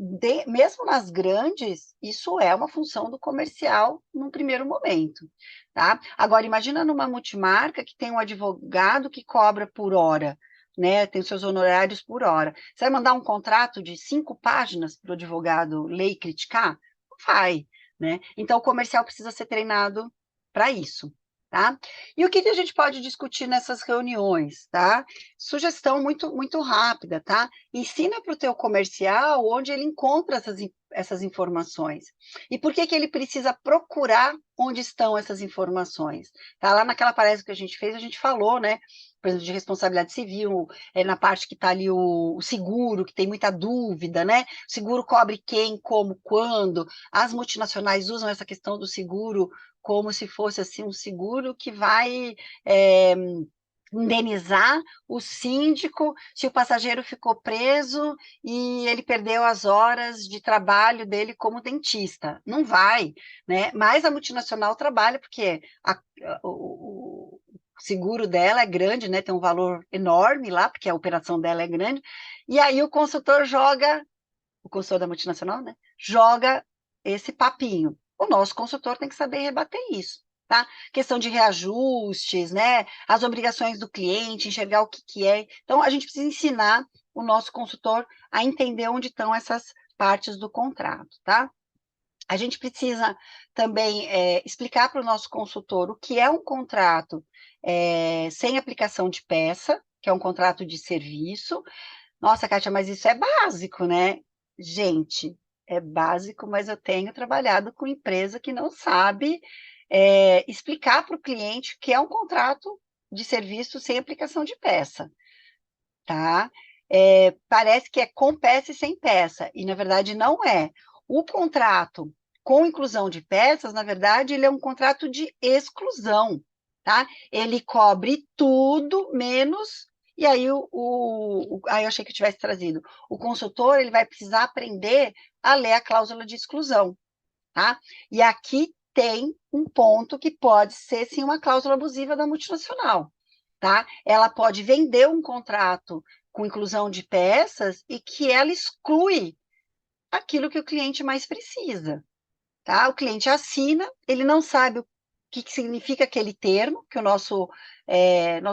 mesmo nas grandes, isso é uma função do comercial num primeiro momento, tá? Agora, imagina numa multimarca que tem um advogado que cobra por hora, né? Tem os seus honorários por hora. Você vai mandar um contrato de 5 páginas para o advogado ler e criticar? Não vai, né? Então, o comercial precisa ser treinado para isso, tá? E o que a gente pode discutir nessas reuniões, tá? Sugestão muito, muito rápida, tá? Ensina para o teu comercial onde ele encontra essas informações. E por que ele precisa procurar onde estão essas informações? Tá? Lá naquela palestra que a gente fez, a gente falou, né? Por exemplo, de responsabilidade civil, na parte que está ali o seguro, que tem muita dúvida, né? O seguro cobre quem, como, quando. As multinacionais usam essa questão do seguro como se fosse assim um seguro que vai indenizar o síndico se o passageiro ficou preso e ele perdeu as horas de trabalho dele como dentista. Não vai, né? Mas a multinacional trabalha porque o seguro dela é grande, né? Tem um valor enorme lá, porque a operação dela é grande, e aí o consultor da multinacional, né? Joga esse papinho. O nosso consultor tem que saber rebater isso, tá? Questão de reajustes, né? As obrigações do cliente, enxergar o que é. Então, a gente precisa ensinar o nosso consultor a entender onde estão essas partes do contrato, tá? A gente precisa também explicar para o nosso consultor o que é um contrato sem aplicação de peça, que é um contrato de serviço. Nossa, Kátia, mas isso é básico, né? Gente, é básico, mas eu tenho trabalhado com empresa que não sabe explicar para o cliente o que é um contrato de serviço sem aplicação de peça, tá? Parece que é com peça e sem peça, e na verdade não é. O contrato com inclusão de peças, na verdade, ele é um contrato de exclusão, tá? Ele cobre tudo menos. E aí, aí eu achei que eu tivesse trazido. O consultor, ele vai precisar aprender a ler a cláusula de exclusão, tá? E aqui tem um ponto que pode ser, sim, uma cláusula abusiva da multinacional, tá? Ela pode vender um contrato com inclusão de peças e que ela exclui aquilo que o cliente mais precisa, tá? O cliente assina, ele não sabe o que significa aquele termo, que o nosso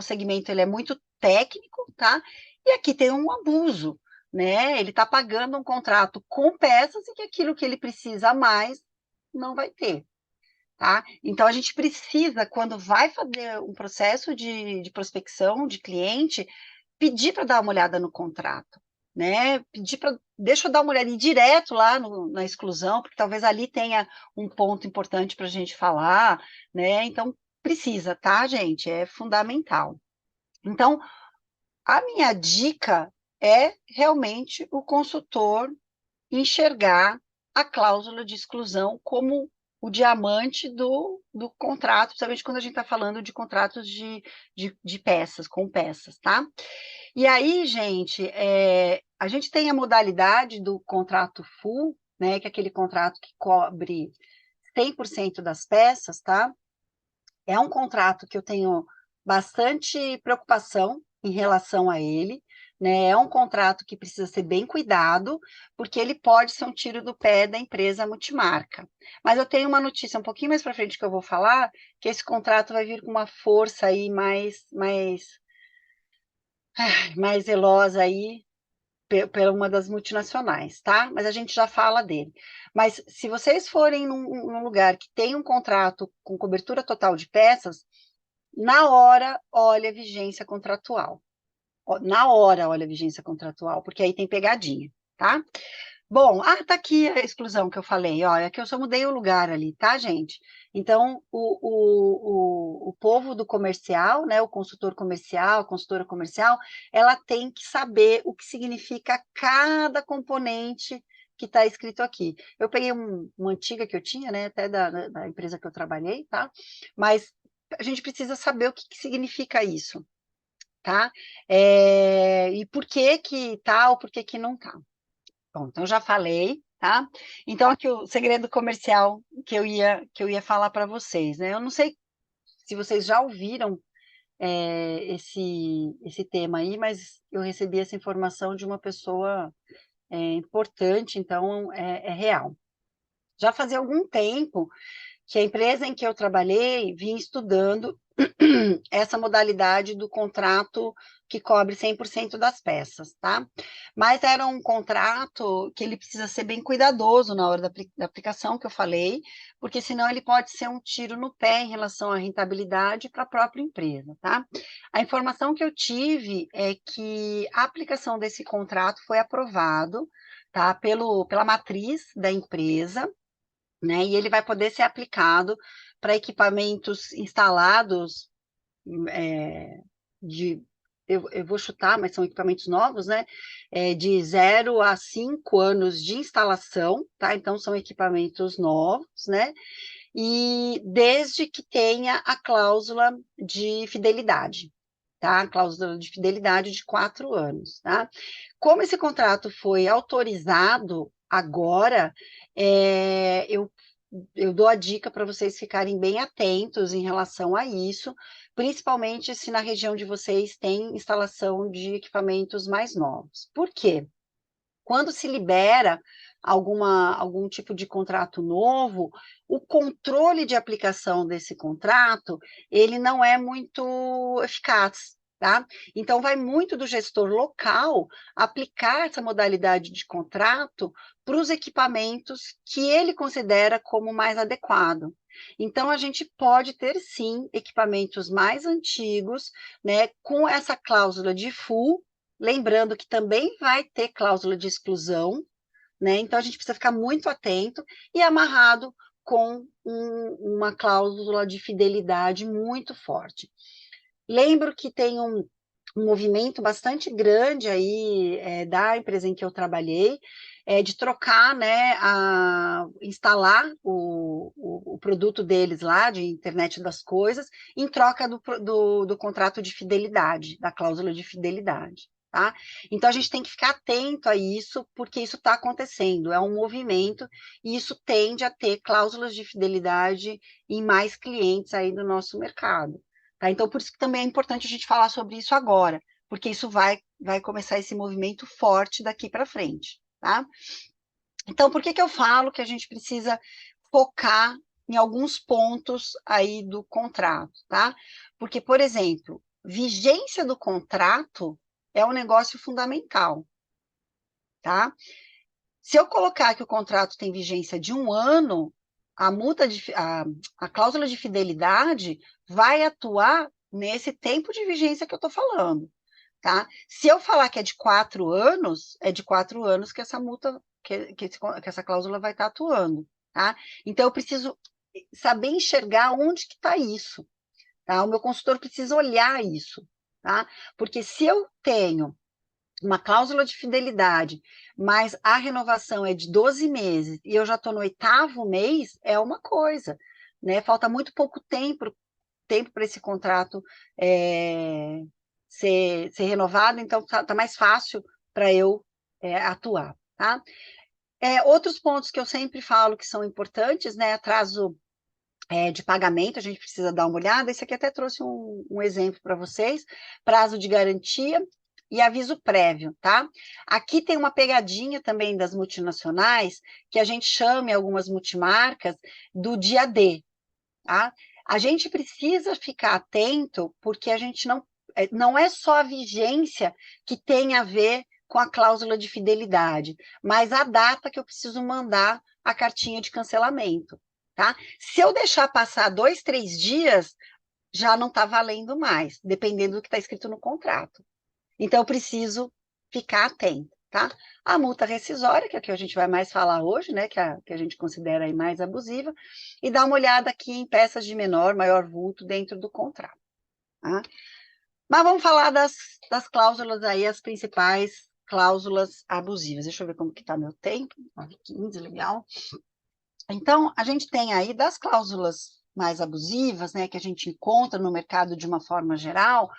segmento ele é muito técnico, tá? E aqui tem um abuso, né? Ele está pagando um contrato com peças e que aquilo que ele precisa mais não vai ter, tá? Então, a gente precisa, quando vai fazer um processo de prospecção de cliente, pedir para dar uma olhada no contrato, né? Pedir para, deixa eu dar uma olhada direto lá na exclusão, porque talvez ali tenha um ponto importante para a gente falar, né? Então, precisa, tá, gente? É fundamental. Então, a minha dica é realmente o consultor enxergar a cláusula de exclusão como o diamante do contrato, principalmente quando a gente está falando de contratos de peças, com peças, tá? E aí, gente, a gente tem a modalidade do contrato full, né, que é aquele contrato que cobre 100% das peças, tá? É um contrato que eu tenho bastante preocupação em relação a ele, né? É um contrato que precisa ser bem cuidado, porque ele pode ser um tiro do pé da empresa multimarca. Mas eu tenho uma notícia um pouquinho mais para frente que eu vou falar, que esse contrato vai vir com uma força aí mais zelosa aí pela uma das multinacionais, tá? Mas a gente já fala dele. Mas se vocês forem num lugar que tem um contrato com cobertura total de peças, na hora olha a vigência contratual. Na hora olha a vigência contratual, porque aí tem pegadinha, tá? Bom, tá aqui a exclusão que eu falei, olha, que eu só mudei o lugar ali, tá, gente? Então, o povo do comercial, né, o consultor comercial, a consultora comercial, ela tem que saber o que significa cada componente que está escrito aqui. Eu peguei uma antiga que eu tinha, né, até da empresa que eu trabalhei, tá? Mas a gente precisa saber o que significa isso, tá? E por que que tá ou por que que não tá. Bom, então já falei, tá? Então aqui o segredo comercial que eu ia falar para vocês, né? Eu não sei se vocês já ouviram esse tema aí, mas eu recebi essa informação de uma pessoa importante, então é real. Já fazia algum tempo que a empresa em que eu trabalhei vinha estudando essa modalidade do contrato que cobre 100% das peças, tá? Mas era um contrato que ele precisa ser bem cuidadoso na hora da aplicação, que eu falei, porque senão ele pode ser um tiro no pé em relação à rentabilidade para a própria empresa, tá? A informação que eu tive é que a aplicação desse contrato foi aprovado, tá? Pela matriz da empresa, né? E ele vai poder ser aplicado para equipamentos instalados de, eu vou chutar, mas são equipamentos novos, né? De 0 a 5 anos de instalação, tá? Então são equipamentos novos, né? E desde que tenha a cláusula de fidelidade, tá? A cláusula de fidelidade de 4 anos, tá? Como esse contrato foi autorizado agora, eu dou a dica para vocês ficarem bem atentos em relação a isso, principalmente se na região de vocês tem instalação de equipamentos mais novos. Por quê? Quando se libera algum tipo de contrato novo, o controle de aplicação desse contrato, ele não é muito eficaz, tá? Então, vai muito do gestor local aplicar essa modalidade de contrato para os equipamentos que ele considera como mais adequado. Então, a gente pode ter, sim, equipamentos mais antigos, né, com essa cláusula de full, lembrando que também vai ter cláusula de exclusão, né? Então a gente precisa ficar muito atento e amarrado com uma cláusula de fidelidade muito forte. Lembro que tem um movimento bastante grande aí da empresa em que eu trabalhei, de trocar, né, instalar o produto deles lá, de internet das coisas, em troca do contrato de fidelidade, da cláusula de fidelidade. Tá? Então a gente tem que ficar atento a isso, porque isso está acontecendo, é um movimento, e isso tende a ter cláusulas de fidelidade em mais clientes aí do nosso mercado. Tá? Então, por isso que também é importante a gente falar sobre isso agora, porque isso vai começar esse movimento forte daqui para frente. Tá? Então, por que eu falo que a gente precisa focar em alguns pontos aí do contrato, tá? Porque, por exemplo, vigência do contrato é um negócio fundamental, tá? Se eu colocar que o contrato tem vigência de 1 ano, a cláusula de fidelidade vai atuar nesse tempo de vigência que eu estou falando, tá? Se eu falar que é de 4 anos, é de 4 anos que essa multa, que essa cláusula vai estar atuando, tá? Então, eu preciso saber enxergar onde que está isso, tá? O meu consultor precisa olhar isso, tá? Porque se eu tenho uma cláusula de fidelidade, mas a renovação é de 12 meses e eu já estou no 8º mês, é uma coisa, né? Falta muito pouco tempo para esse contrato ser renovado, então tá mais fácil para eu atuar, tá? Outros pontos que eu sempre falo que são importantes, né? Atraso de pagamento, a gente precisa dar uma olhada. Esse aqui até trouxe um exemplo para vocês. Prazo de garantia. e aviso prévio, tá? Aqui tem uma pegadinha também das multinacionais, que a gente chama em algumas multimarcas do dia D, tá? A gente precisa ficar atento, porque a gente não é só a vigência que tem a ver com a cláusula de fidelidade, mas a data que eu preciso mandar a cartinha de cancelamento, tá? Se eu deixar passar 2, 3 dias, já não está valendo mais, dependendo do que está escrito no contrato. Então, eu preciso ficar atento, tá? A multa rescisória, que é a que a gente vai mais falar hoje, né, que a gente considera aí mais abusiva, e dar uma olhada aqui em peças de menor, maior vulto dentro do contrato, tá? Mas vamos falar das cláusulas aí, as principais cláusulas abusivas. Deixa eu ver como que está meu tempo. 9h15, legal. Então, a gente tem aí das cláusulas mais abusivas, né, que a gente encontra no mercado de uma forma geral,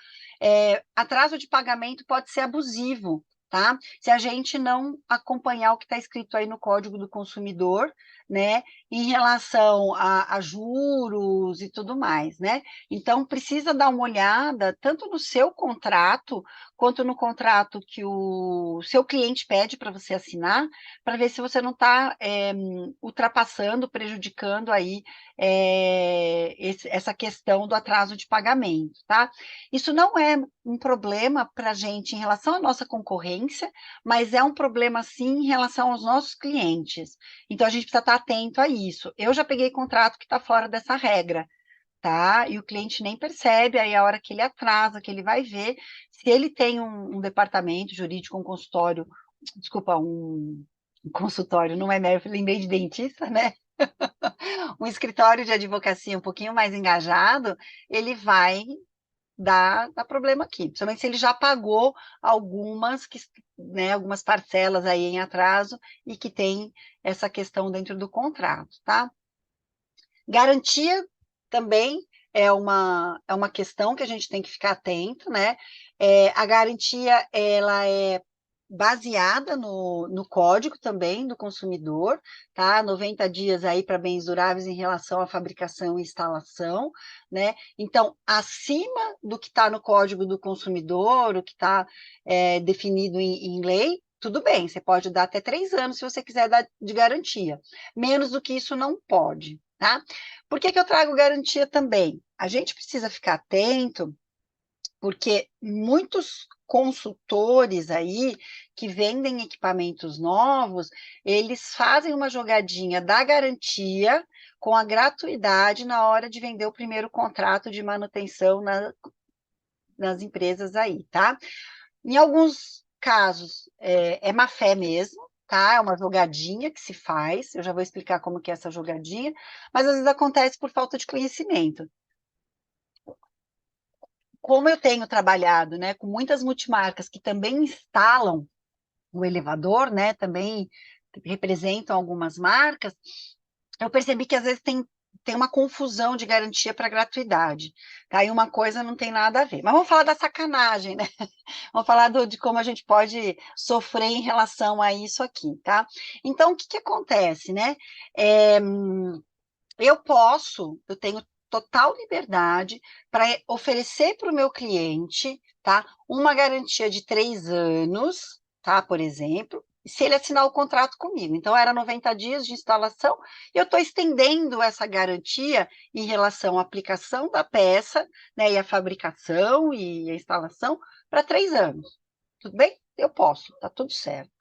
atraso de pagamento pode ser abusivo, tá? Se a gente não acompanhar o que está escrito aí no Código do Consumidor, né, em relação a juros e tudo mais, né? Então, precisa dar uma olhada tanto no seu contrato, quanto no contrato que o seu cliente pede para você assinar, para ver se você não está ultrapassando, prejudicando aí essa questão do atraso de pagamento, tá? Isso não é um problema para a gente em relação à nossa concorrência, mas é um problema, sim, em relação aos nossos clientes. Então, a gente precisa estar atento a isso. Eu já peguei contrato que está fora dessa regra, tá? E o cliente nem percebe, aí a hora que ele atrasa, que ele vai ver, se ele tem um departamento jurídico, um consultório, desculpa, um consultório, não é médico, lembrei de dentista, né? Um escritório de advocacia um pouquinho mais engajado, ele vai dar problema aqui, principalmente se ele já pagou algumas, né, algumas parcelas aí em atraso e que tem essa questão dentro do contrato, tá? Garantia também é uma questão que a gente tem que ficar atento, né? A garantia, ela é baseada no código também do consumidor, tá? 90 dias aí para bens duráveis em relação à fabricação e instalação, né? Então, acima do que está no código do consumidor, o que está definido em lei, tudo bem, você pode dar até 3 anos se você quiser dar de garantia. Menos do que isso não pode, tá? Por que eu trago garantia também? A gente precisa ficar atento, porque muitos consultores aí que vendem equipamentos novos, eles fazem uma jogadinha da garantia com a gratuidade na hora de vender o primeiro contrato de manutenção nas empresas aí, tá? Em alguns casos, é má fé mesmo, tá? É uma jogadinha que se faz, eu já vou explicar como que é essa jogadinha, mas às vezes acontece por falta de conhecimento. Como eu tenho trabalhado, né, com muitas multimarcas que também instalam o elevador, né, também representam algumas marcas, eu percebi que às vezes tem uma confusão de garantia para gratuidade, tá? E uma coisa não tem nada a ver. Mas vamos falar da sacanagem, né? Vamos falar de como a gente pode sofrer em relação a isso aqui, tá? Então, o que acontece, né? Eu tenho total liberdade para oferecer para o meu cliente, tá? Uma garantia de 3 anos, tá? Por exemplo, se ele assinar o contrato comigo. Então, era 90 dias de instalação, e eu estou estendendo essa garantia em relação à aplicação da peça, né? E a fabricação e a instalação para 3 anos. Tudo bem? Eu posso, tá tudo certo.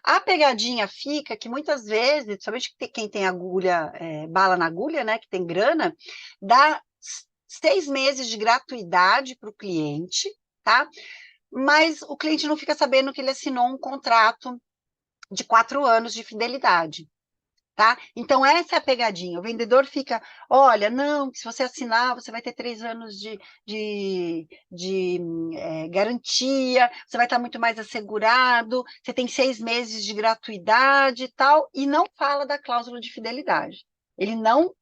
A pegadinha fica que muitas vezes, principalmente quem tem agulha, bala na agulha, né, que tem grana, dá 6 meses de gratuidade para o cliente, tá? Mas o cliente não fica sabendo que ele assinou um contrato de 4 anos de fidelidade. Tá? Então, essa é a pegadinha. O vendedor fica, olha, não, se você assinar, você vai ter 3 anos de garantia, você vai estar muito mais assegurado, você tem 6 meses de gratuidade e tal, e não fala da cláusula de fidelidade. Ele não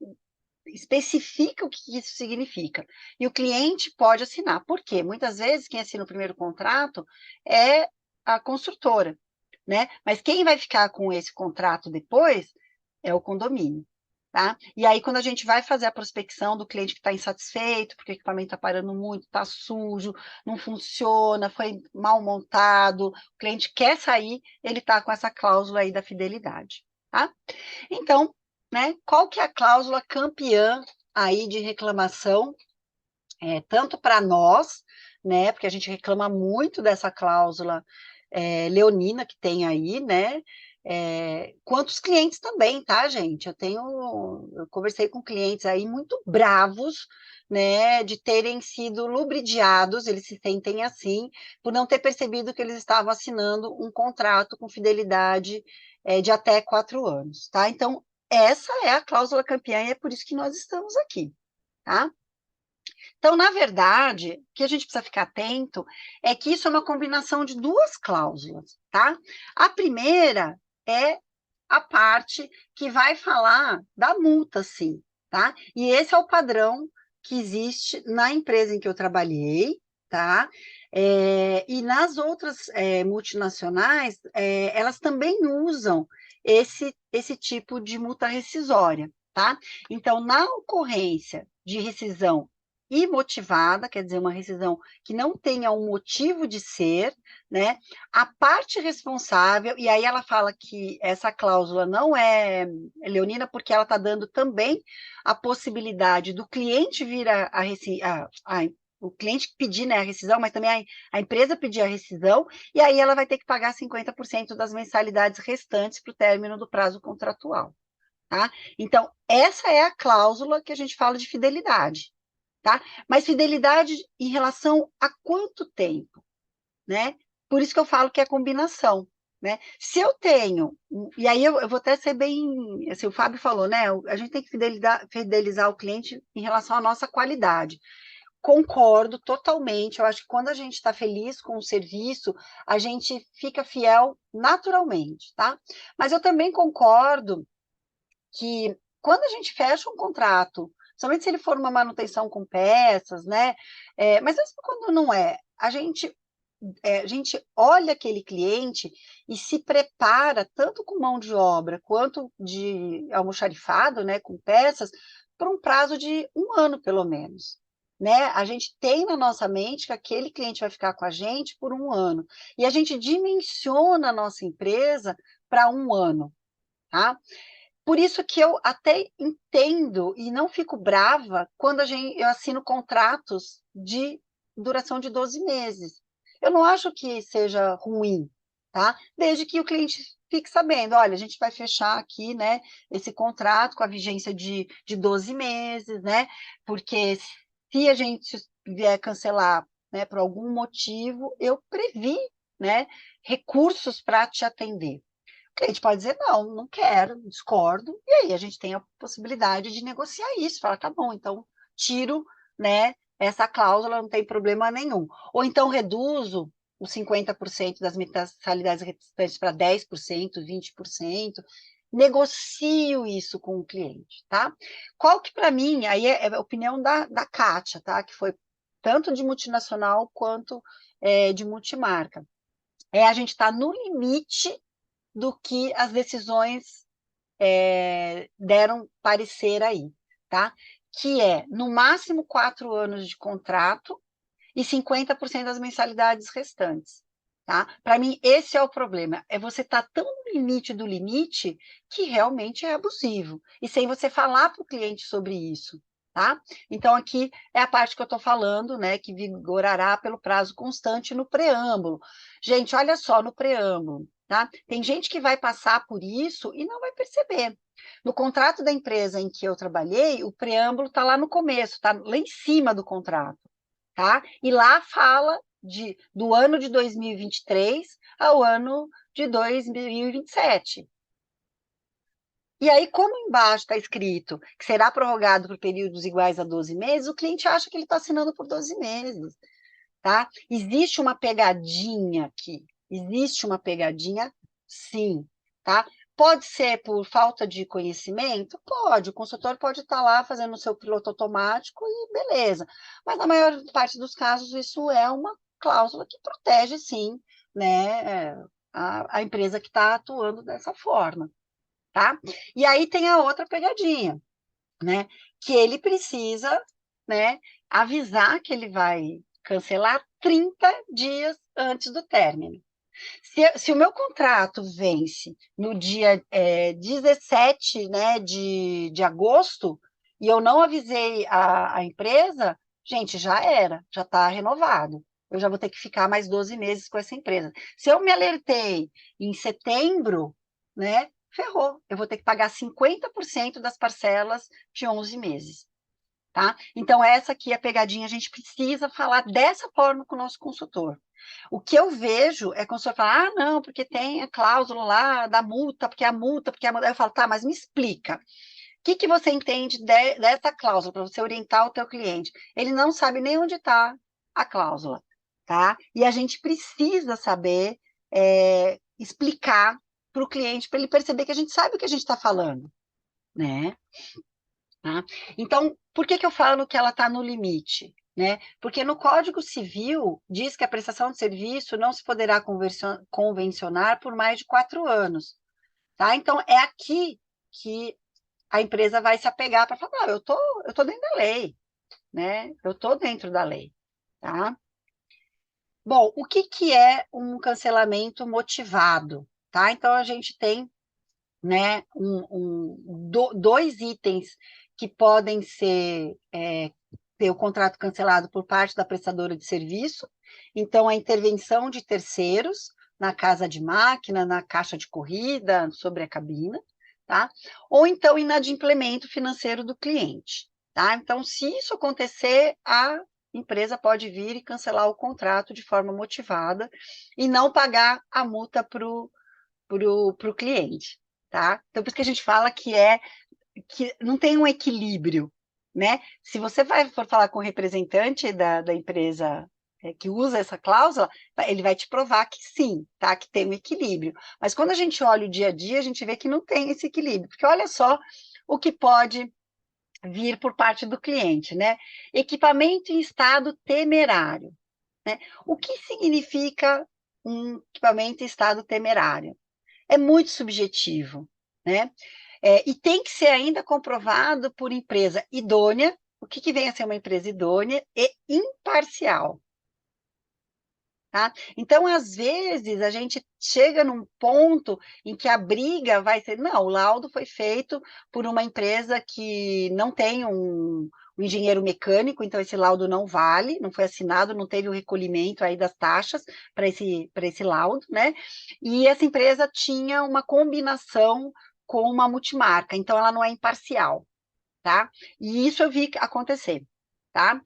especifica o que isso significa. E o cliente pode assinar. Por quê? Muitas vezes, quem assina o primeiro contrato é a construtora, né? Mas quem vai ficar com esse contrato depois é o condomínio, tá? E aí, quando a gente vai fazer a prospecção do cliente que está insatisfeito, porque o equipamento está parando muito, está sujo, não funciona, foi mal montado, o cliente quer sair, ele está com essa cláusula aí da fidelidade, tá? Então, né, qual que é a cláusula campeã aí de reclamação, tanto para nós, né, porque a gente reclama muito dessa cláusula leonina que tem aí, né, quanto os clientes também, tá, gente? Eu conversei com clientes aí muito bravos, né, de terem sido lubridiados, eles se sentem assim, por não ter percebido que eles estavam assinando um contrato com fidelidade de até 4 anos, tá? Então, essa é a cláusula campeã e é por isso que nós estamos aqui, tá? Então, na verdade, o que a gente precisa ficar atento é que isso é uma combinação de duas cláusulas, tá? A primeira é a parte que vai falar da multa, sim, tá? E esse é o padrão que existe na empresa em que eu trabalhei, tá? E nas outras multinacionais, elas também usam esse tipo de multa rescisória, tá? Então, na ocorrência de rescisão imotivada, quer dizer, uma rescisão que não tenha um motivo de ser, né? A parte responsável, e aí ela fala que essa cláusula não é leonina, porque ela está dando também a possibilidade do cliente vir o cliente pedir, né, a rescisão, mas também a empresa pedir a rescisão, e aí ela vai ter que pagar 50% das mensalidades restantes para o término do prazo contratual, tá? Então, essa é a cláusula que a gente fala de fidelidade, tá? Mas fidelidade em relação a quanto tempo, né? Por isso que eu falo que é combinação, né? Se eu tenho, e aí eu vou até ser bem, assim, o Fábio falou, né? A gente tem que fidelizar o cliente em relação à nossa qualidade. Concordo totalmente, eu acho que quando a gente está feliz com o serviço, a gente fica fiel naturalmente, tá? Mas eu também concordo que quando a gente fecha um contrato, somente se ele for uma manutenção com peças, né? Mas mesmo quando não é, a gente olha aquele cliente e se prepara tanto com mão de obra quanto de almoxarifado, né, com peças, por um prazo de 1 ano, pelo menos. Né? A gente tem na nossa mente que aquele cliente vai ficar com a gente por 1 ano. E a gente dimensiona a nossa empresa para 1 ano. Tá? Por isso que eu até entendo e não fico brava quando eu assino contratos de duração de 12 meses. Eu não acho que seja ruim, tá? Desde que o cliente fique sabendo, olha, a gente vai fechar aqui, né, esse contrato com a vigência de 12 meses, né? Porque se a gente vier cancelar, né, por algum motivo, eu previ, né, recursos para te atender. O cliente pode dizer, não, não quero, discordo, e aí a gente tem a possibilidade de negociar isso, falar, tá bom, então tiro, né, essa cláusula, não tem problema nenhum. Ou então reduzo os 50% das mensalidades restantes para 10%, 20%, negocio isso com o cliente, tá? Qual que para mim, aí é a opinião da Kátia, tá? Que foi tanto de multinacional quanto de multimarca. A gente está no limite do que as decisões deram parecer aí, tá? Que é, no máximo, 4 anos de contrato e 50% das mensalidades restantes, tá? Para mim, esse é o problema, é você estar tão no limite do limite que realmente é abusivo, e sem você falar para o cliente sobre isso, tá? Então, aqui é a parte que eu estou falando, né, que vigorará pelo prazo constante no preâmbulo. Gente, olha só, no preâmbulo, tá? Tem gente que vai passar por isso e não vai perceber. No contrato da empresa em que eu trabalhei, o preâmbulo está lá no começo, está lá em cima do contrato, tá? E lá fala do ano de 2023 ao ano de 2027. E aí, como embaixo está escrito que será prorrogado por períodos iguais a 12 meses, o cliente acha que ele está assinando por 12 meses, tá? Existe uma pegadinha aqui, existe uma pegadinha, sim, tá? Pode ser por falta de conhecimento? Pode, o consultor pode estar lá fazendo o seu piloto automático e beleza. Mas na maior parte dos casos, isso é uma cláusula que protege, sim, né, a empresa que está atuando dessa forma. tá? E aí tem a outra pegadinha, né? Que ele precisa, né, avisar que ele vai cancelar 30 dias antes do término. Se o meu contrato vence no dia 17, né, de agosto, e eu não avisei a empresa, gente, já era, já está renovado. Eu já vou ter que ficar mais 12 meses com essa empresa. Se eu me alertei em setembro, né, ferrou. Eu vou ter que pagar 50% das parcelas de 11 meses. Tá? Então, essa aqui é a pegadinha, a gente precisa falar dessa forma com o nosso consultor. O que eu vejo é quando o senhor fala, ah, não, porque tem a cláusula lá da multa, porque a multa, porque a multa. Eu falo, tá, mas me explica. O que você entende dessa cláusula para você orientar o teu cliente? Ele não sabe nem onde está a cláusula, tá? E a gente precisa saber explicar para o cliente, para ele perceber que a gente sabe o que a gente está falando, né? Tá? Então, por que eu falo que ela está no limite? Né? Porque no Código Civil diz que a prestação de serviço não se poderá convencionar por mais de 4 anos. Tá? Então, é aqui que a empresa vai se apegar para falar, eu tô dentro da lei, né? Eu estou dentro da lei. Tá? Bom, o que é um cancelamento motivado? Tá? Então, a gente tem, né, dois itens que podem ter o contrato cancelado por parte da prestadora de serviço. Então, a intervenção de terceiros na casa de máquina, na caixa de corrida, sobre a cabina, tá? Ou então, inadimplemento financeiro do cliente, tá? Então, se isso acontecer, a empresa pode vir e cancelar o contrato de forma motivada e não pagar a multa para o cliente, tá? Então, por isso que a gente fala que não tem um equilíbrio, né? Se você for falar com o representante da empresa que usa essa cláusula, ele vai te provar que sim, tá? Que tem um equilíbrio. Mas quando a gente olha o dia a dia, a gente vê que não tem esse equilíbrio, porque olha só o que pode vir por parte do cliente, né? Equipamento em estado temerário, né? O que significa um equipamento em estado temerário? É muito subjetivo, né? E tem que ser ainda comprovado por empresa idônea. O que vem a ser uma empresa idônea e imparcial? Tá? Então, às vezes, a gente chega num ponto em que a briga vai ser, não, o laudo foi feito por uma empresa que não tem um engenheiro mecânico, então esse laudo não vale, não foi assinado, não teve o recolhimento aí das taxas para esse laudo, né? E essa empresa tinha uma combinação com uma multimarca, então ela não é imparcial, tá? E isso eu vi acontecer, tá?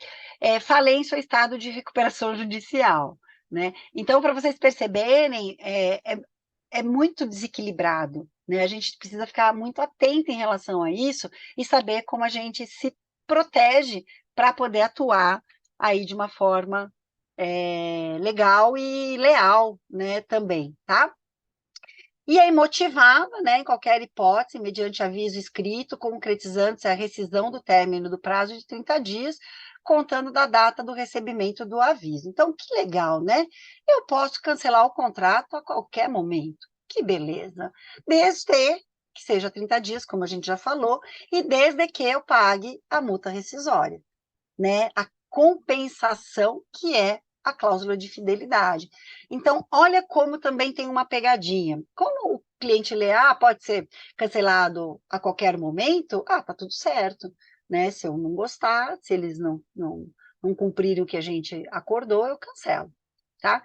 Falência ou estado de recuperação judicial, né? Então, para vocês perceberem, é muito desequilibrado, né? A gente precisa ficar muito atento em relação a isso e saber como a gente se protege para poder atuar aí de uma forma legal e leal, né, também, tá? E é imotivada, né, em qualquer hipótese, mediante aviso escrito, concretizando-se a rescisão do término do prazo de 30 dias, contando da data do recebimento do aviso. Então, que legal, né? Eu posso cancelar o contrato a qualquer momento. Que beleza. Desde que seja 30 dias, como a gente já falou, e desde que eu pague a multa rescisória, né? A compensação que é a cláusula de fidelidade. Então, olha como também tem uma pegadinha. Quando o cliente lê, pode ser cancelado a qualquer momento, tá tudo certo, né? Se eu não gostar, se eles não cumprirem o que a gente acordou, eu cancelo, tá?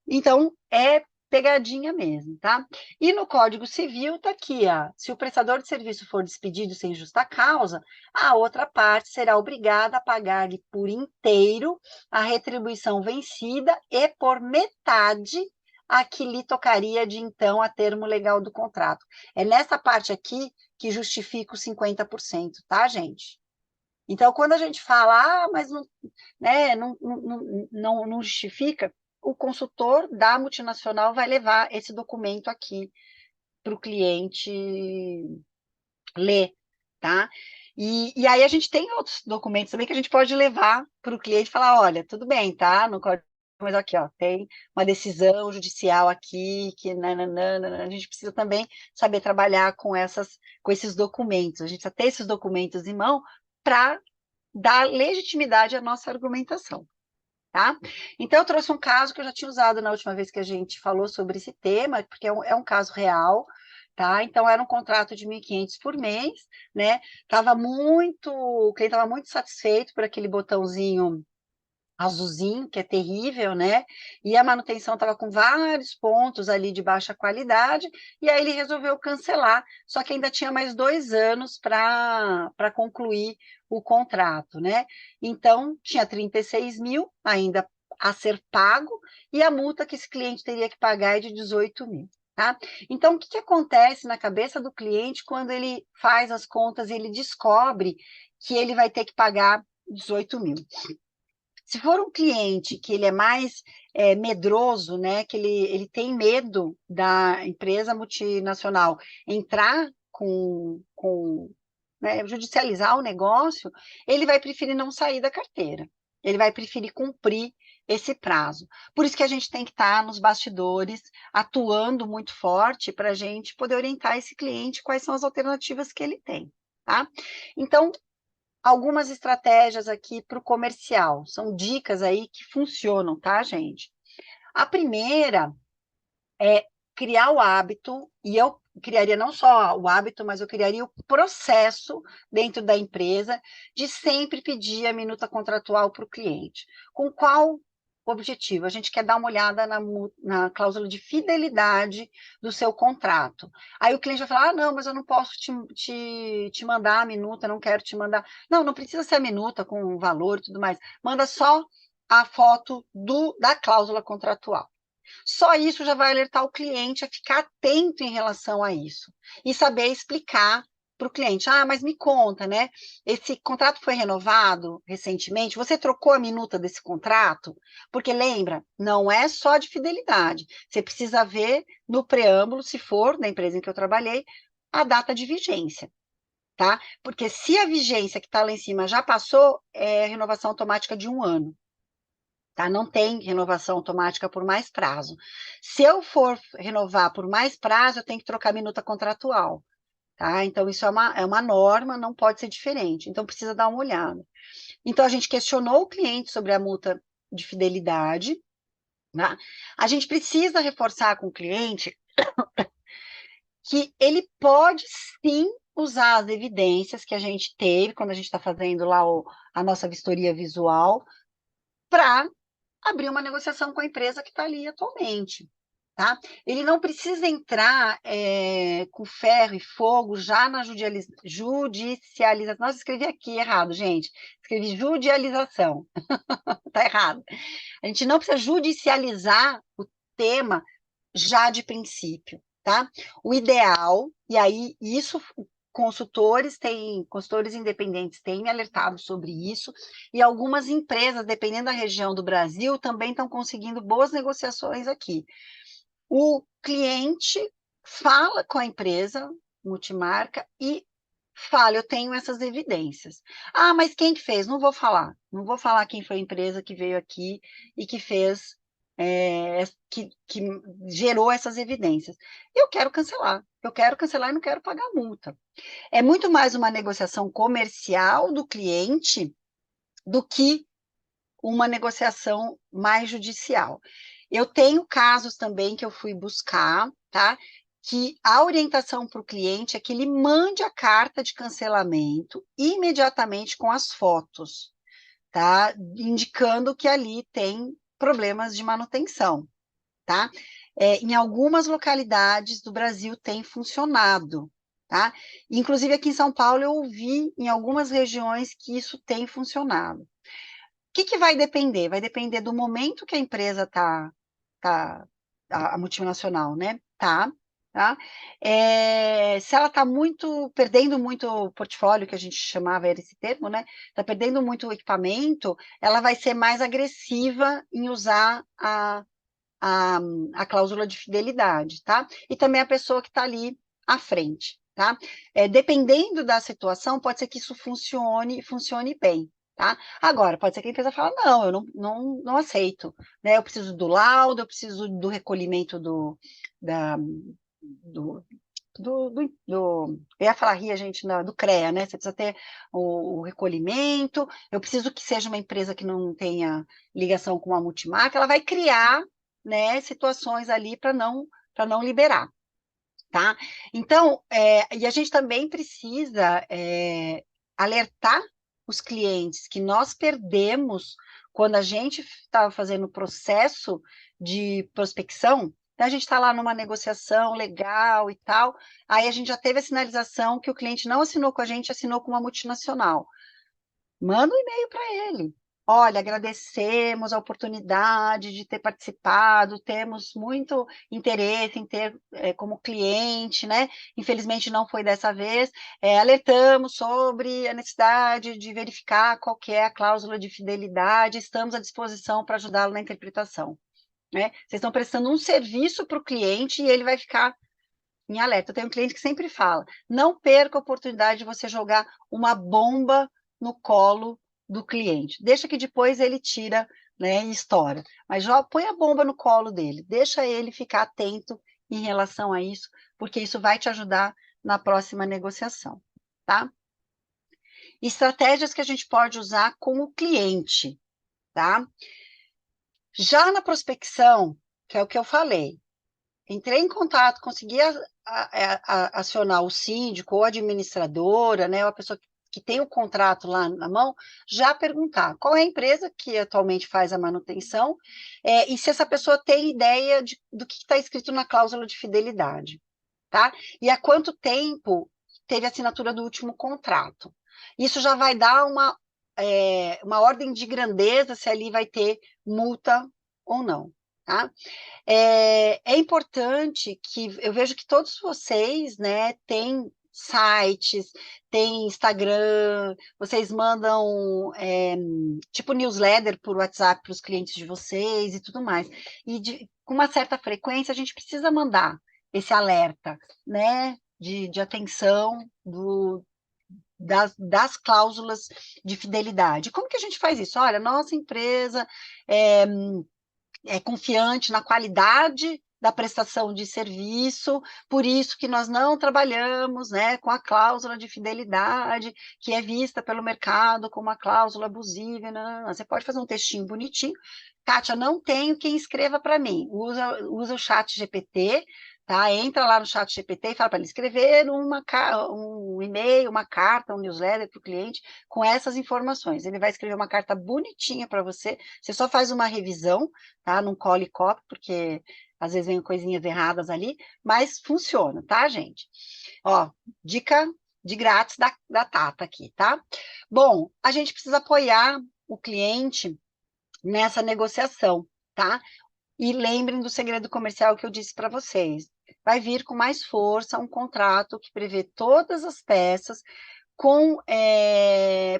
Então, é pegadinha mesmo, tá? E no Código Civil tá aqui, se o prestador de serviço for despedido sem justa causa, a outra parte será obrigada a pagar-lhe por inteiro a retribuição vencida e por metade a que lhe tocaria de então a termo legal do contrato. É nessa parte aqui que justifica os 50%, tá, gente? Então, quando a gente fala, mas não, né, não justifica, o consultor da multinacional vai levar esse documento aqui para o cliente ler, tá? E aí a gente tem outros documentos também que a gente pode levar para o cliente e falar, olha, tudo bem, tá? No Código mas aqui, ó, tem uma decisão judicial aqui, que nananana, a gente precisa também saber trabalhar com esses documentos, a gente precisa ter esses documentos em mão para dar legitimidade à nossa argumentação. Tá? Então, eu trouxe um caso que eu já tinha usado na última vez que a gente falou sobre esse tema, porque é um caso real, tá? Então, era um contrato de 1.500 por mês, né? O cliente estava muito satisfeito por aquele botãozinho azulzinho, que é terrível, né? E a manutenção estava com vários pontos ali de baixa qualidade, e aí ele resolveu cancelar, só que ainda tinha mais 2 anos para concluir o contrato, né? Então, tinha 36 mil ainda a ser pago, e a multa que esse cliente teria que pagar é de 18 mil. Tá? Então, o que acontece na cabeça do cliente quando ele faz as contas e ele descobre que ele vai ter que pagar 18 mil? Se for um cliente que ele é mais medroso, né, que ele tem medo da empresa multinacional entrar né, judicializar o negócio, ele vai preferir não sair da carteira. Ele vai preferir cumprir esse prazo. Por isso que a gente tem que estar nos bastidores, atuando muito forte para a gente poder orientar esse cliente quais são as alternativas que ele tem. Tá? Então, algumas estratégias aqui para o comercial. São dicas aí que funcionam, tá, gente? A primeira é criar o hábito, e eu criaria não só o hábito, mas eu criaria o processo dentro da empresa de sempre pedir a minuta contratual para o cliente. Com qual objetivo? A gente quer dar uma olhada na cláusula de fidelidade do seu contrato. Aí o cliente vai falar, não, mas eu não posso te mandar a minuta, não quero te mandar. Não, não precisa ser a minuta com o valor e tudo mais. Manda só a foto da cláusula contratual. Só isso já vai alertar o cliente a ficar atento em relação a isso e saber explicar para o cliente. Ah, mas me conta, né? Esse contrato foi renovado recentemente? Você trocou a minuta desse contrato? Porque lembra, não é só de fidelidade. Você precisa ver no preâmbulo, se for da empresa em que eu trabalhei, a data de vigência. Tá? Porque se a vigência que está lá em cima já passou, é renovação automática de 1 ano. Tá? Não tem renovação automática por mais prazo. Se eu for renovar por mais prazo, eu tenho que trocar a minuta contratual. Tá? Então, isso é uma norma, não pode ser diferente. Então, precisa dar uma olhada. Então, a gente questionou o cliente sobre a multa de fidelidade. Tá? A gente precisa reforçar com o cliente que ele pode sim usar as evidências que a gente teve quando a gente está fazendo lá a nossa vistoria visual para abrir uma negociação com a empresa que está ali atualmente. Tá? Ele não precisa entrar com ferro e fogo já na judicialização. Nossa, escrevi aqui errado, gente. Escrevi judicialização. Está errado. A gente não precisa judicializar o tema já de princípio. Tá? O ideal, e aí isso consultores independentes têm me alertado sobre isso, e algumas empresas, dependendo da região do Brasil, também estão conseguindo boas negociações aqui. O cliente fala com a empresa multimarca e fala, eu tenho essas evidências. Ah, mas quem que fez? Não vou falar quem foi a empresa que veio aqui e que fez, que gerou essas evidências. Eu quero cancelar e não quero pagar multa. É muito mais uma negociação comercial do cliente do que uma negociação mais judicial. Eu tenho casos também que eu fui buscar, tá? Que a orientação para o cliente é que ele mande a carta de cancelamento imediatamente com as fotos, tá? Indicando que ali tem problemas de manutenção, tá? Em algumas localidades do Brasil tem funcionado, tá? Inclusive aqui em São Paulo eu ouvi em algumas regiões que isso tem funcionado. O que vai depender? Vai depender do momento que a empresa está, a multinacional, né? Tá? Se ela está perdendo muito portfólio, que a gente chamava era esse termo, né? Está perdendo muito equipamento, ela vai ser mais agressiva em usar a cláusula de fidelidade, tá? E também a pessoa que está ali à frente, tá? Dependendo da situação, pode ser que isso funcione bem, tá? Agora, pode ser que a empresa fale, não, eu não aceito, né? Eu preciso do laudo, eu preciso do recolhimento da, do, eu ia falar gente, do CREA, né? Você precisa ter o recolhimento, eu preciso que seja uma empresa que não tenha ligação com a multimarca, ela vai criar, né, situações ali para não liberar, tá? Então, e a gente também precisa alertar os clientes que nós perdemos quando a gente estava fazendo o processo de prospecção, a gente está lá numa negociação legal e tal, aí a gente já teve a sinalização que o cliente não assinou com a gente, assinou com uma multinacional. Manda um e-mail para ele. Olha, agradecemos a oportunidade de ter participado, temos muito interesse em ter como cliente, né? Infelizmente não foi dessa vez. Alertamos sobre a necessidade de verificar qual que é a cláusula de fidelidade, estamos à disposição para ajudá-lo na interpretação. Né? Vocês estão prestando um serviço para o cliente e ele vai ficar em alerta. Eu tenho um cliente que sempre fala, não perca a oportunidade de você jogar uma bomba no colo do cliente. Deixa que depois ele tira, né, e estoura. Mas já põe a bomba no colo dele, deixa ele ficar atento em relação a isso, porque isso vai te ajudar na próxima negociação, tá? Estratégias que a gente pode usar com o cliente, tá? Já na prospecção, que é o que eu falei, entrei em contato, consegui acionar o síndico ou a administradora, né, ou a pessoa que tem o contrato lá na mão, já perguntar qual é a empresa que atualmente faz a manutenção e se essa pessoa tem ideia do que está escrito na cláusula de fidelidade, tá? E há quanto tempo teve a assinatura do último contrato. Isso já vai dar uma ordem de grandeza se ali vai ter multa ou não, tá? É importante que eu vejo que todos vocês, né, têm sites, têm Instagram, vocês mandam tipo newsletter por WhatsApp para os clientes de vocês e tudo mais. E com uma certa frequência a gente precisa mandar esse alerta, né, de atenção das cláusulas de fidelidade. Como que a gente faz isso? Olha, nossa empresa é confiante na qualidade da prestação de serviço, por isso que nós não trabalhamos, né, com a cláusula de fidelidade, que é vista pelo mercado como uma cláusula abusiva. Não. Você pode fazer um textinho bonitinho. Kátia, não tenho quem escreva para mim. Usa o chat GPT, tá? Entra lá no chat GPT e fala para ele escrever um e-mail, uma carta, um newsletter para o cliente com essas informações. Ele vai escrever uma carta bonitinha para você, você só faz uma revisão, tá? Não cole e copia, porque às vezes vem coisinhas erradas ali, mas funciona, tá, gente? Ó, dica de grátis da Tata aqui, tá? Bom, a gente precisa apoiar o cliente nessa negociação, tá? E lembrem do segredo comercial que eu disse para vocês. Vai vir com mais força um contrato que prevê todas as peças com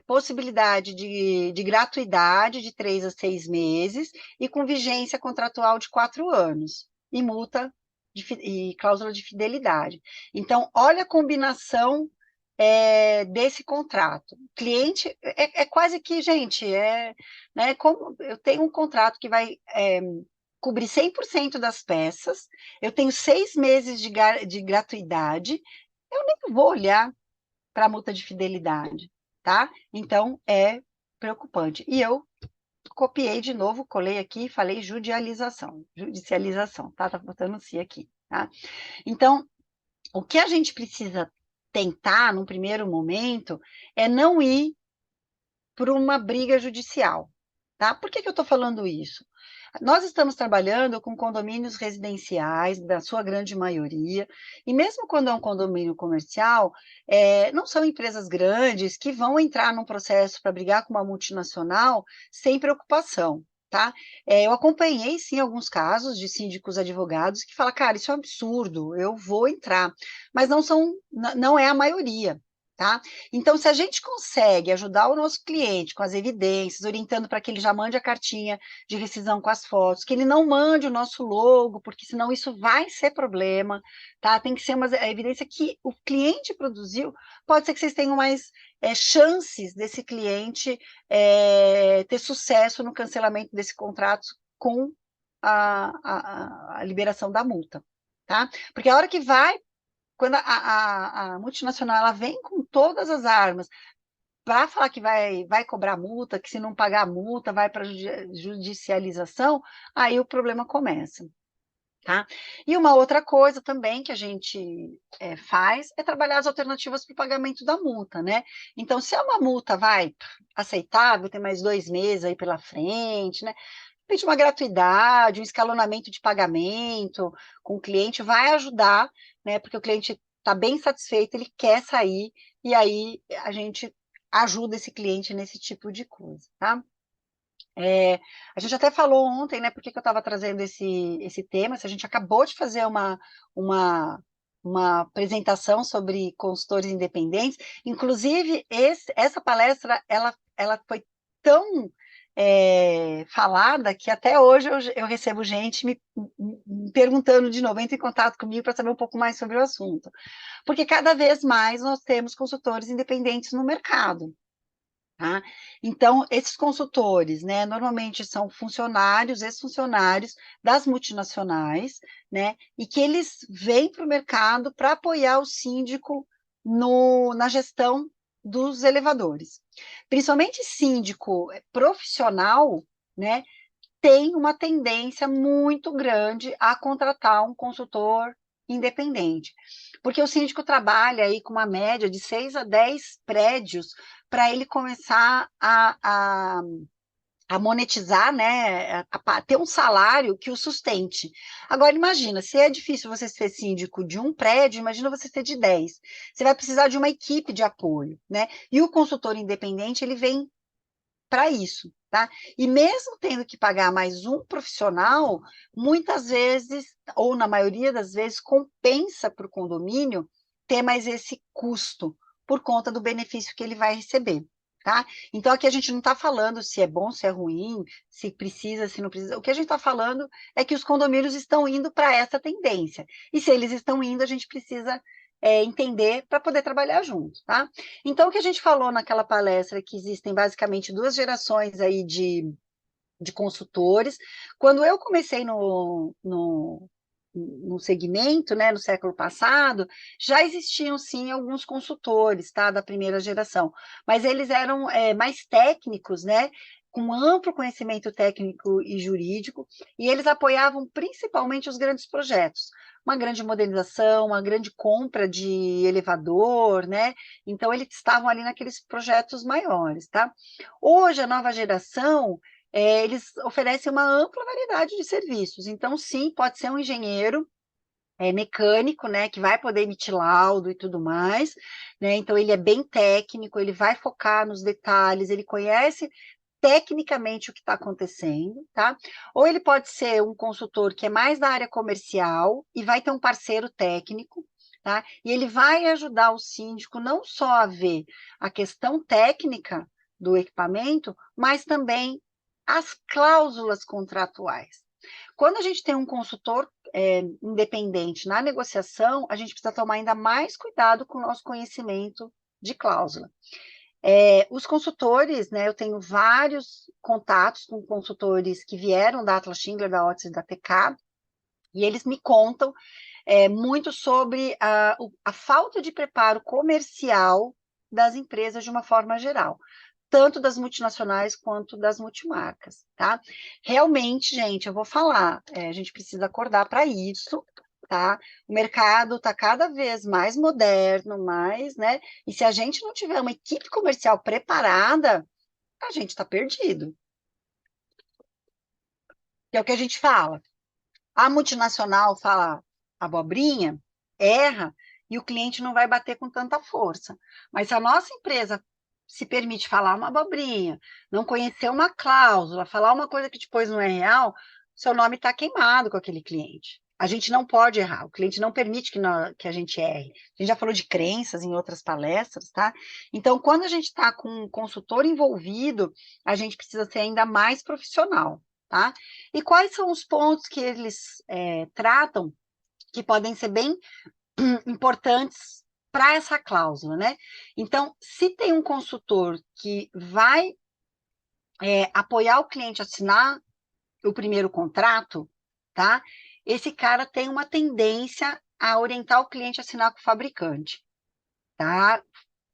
possibilidade de gratuidade de 3 a 6 meses e com vigência contratual de 4 anos e multa e cláusula de fidelidade. Então, olha a combinação desse contrato. O cliente é quase que, gente, né, como eu tenho um contrato que vai cobrir 100% das peças, eu tenho 6 meses de gratuidade, eu nem vou olhar para a multa de fidelidade, tá? Então, é preocupante. E eu copiei de novo, colei aqui e falei judicialização, tá? Tá botando si aqui, tá? Então, o que a gente precisa tentar, num primeiro momento, é não ir por uma briga judicial, tá? Por que eu estou falando isso? Nós estamos trabalhando com condomínios residenciais, da sua grande maioria, e mesmo quando é um condomínio comercial, não são empresas grandes que vão entrar num processo para brigar com uma multinacional sem preocupação, tá? Eu acompanhei, sim, alguns casos de síndicos advogados que falam, cara, isso é um absurdo, eu vou entrar, mas não é a maioria. Tá? Então, se a gente consegue ajudar o nosso cliente com as evidências, orientando para que ele já mande a cartinha de rescisão com as fotos, que ele não mande o nosso logo, porque senão isso vai ser problema, tá? Tem que ser uma evidência que o cliente produziu. Pode ser que vocês tenham mais chances desse cliente ter sucesso no cancelamento desse contrato com a liberação da multa, tá? Porque a hora que vai, quando a multinacional ela vem com todas as armas para falar que vai cobrar multa, que se não pagar a multa vai para judicialização, aí o problema começa. Tá? E uma outra coisa também que a gente faz é trabalhar as alternativas para o pagamento da multa, né? Então, se é uma multa, aceitável, tem mais 2 meses aí pela frente, né? De uma gratuidade, um escalonamento de pagamento com o cliente vai ajudar, né? Porque o cliente está bem satisfeito, ele quer sair, e aí a gente ajuda esse cliente nesse tipo de coisa, tá? A gente até falou ontem, né, por que eu estava trazendo esse tema, se a gente acabou de fazer uma apresentação sobre consultores independentes, inclusive essa palestra, ela foi tão falada que até hoje eu recebo gente me perguntando de novo, entra em contato comigo para saber um pouco mais sobre o assunto, porque cada vez mais nós temos consultores independentes no mercado. Tá? Então, esses consultores, né, normalmente são funcionários, ex-funcionários das multinacionais, né, e que eles vêm para o mercado para apoiar o síndico na gestão dos elevadores. Principalmente síndico profissional, né, tem uma tendência muito grande a contratar um consultor independente, porque o síndico trabalha aí com uma média de 6 a 10 prédios para ele começar a monetizar, né, a ter um salário que o sustente. Agora, imagina, se é difícil você ser síndico de um prédio, imagina você ser de 10. Você vai precisar de uma equipe de apoio, né? E o consultor independente, ele vem para isso, tá? E mesmo tendo que pagar mais um profissional, muitas vezes, ou na maioria das vezes, compensa para o condomínio ter mais esse custo, por conta do benefício que ele vai receber, tá? Então, aqui a gente não está falando se é bom, se é ruim, se precisa, se não precisa. O que a gente está falando é que os condomínios estão indo para essa tendência. E se eles estão indo, a gente precisa entender para poder trabalhar junto, tá? Então, o que a gente falou naquela palestra é que existem basicamente 2 gerações aí de consultores. Quando eu comecei no segmento, né, no século passado, já existiam sim alguns consultores, tá, da primeira geração, mas eles eram mais técnicos, né, com amplo conhecimento técnico e jurídico, e eles apoiavam principalmente os grandes projetos, uma grande modernização, uma grande compra de elevador, né, então eles estavam ali naqueles projetos maiores, tá? Hoje, a nova geração, eles oferecem uma ampla variedade de serviços. Então, sim, pode ser um engenheiro mecânico, né, que vai poder emitir laudo e tudo mais, né? Então, ele é bem técnico, ele vai focar nos detalhes, ele conhece tecnicamente o que está acontecendo, tá? Ou ele pode ser um consultor que é mais da área comercial e vai ter um parceiro técnico, tá? E ele vai ajudar o síndico não só a ver a questão técnica do equipamento, mas também as cláusulas contratuais. Quando a gente tem um consultor independente na negociação, a gente precisa tomar ainda mais cuidado com o nosso conhecimento de cláusula. Os consultores, né, eu tenho vários contatos com consultores que vieram da Atlas Schindler, da Otis e da TK, e eles me contam muito sobre a falta de preparo comercial das empresas de uma forma geral, tanto das multinacionais quanto das multimarcas, tá? Realmente, gente, eu vou falar, a gente precisa acordar para isso, tá? O mercado está cada vez mais moderno, né? E se a gente não tiver uma equipe comercial preparada, a gente está perdido. Que é o que a gente fala. A multinacional fala abobrinha, erra, e o cliente não vai bater com tanta força. Mas se a nossa empresa se permite falar uma abobrinha, não conhecer uma cláusula, falar uma coisa que depois não é real, seu nome está queimado com aquele cliente. A gente não pode errar, o cliente não permite que a gente erre. A gente já falou de crenças em outras palestras, tá? Então, quando a gente está com um consultor envolvido, a gente precisa ser ainda mais profissional, tá? E quais são os pontos que eles tratam que podem ser bem importantes para essa cláusula, né? Então, se tem um consultor que vai apoiar o cliente a assinar o primeiro contrato, tá? Esse cara tem uma tendência a orientar o cliente a assinar com o fabricante, tá?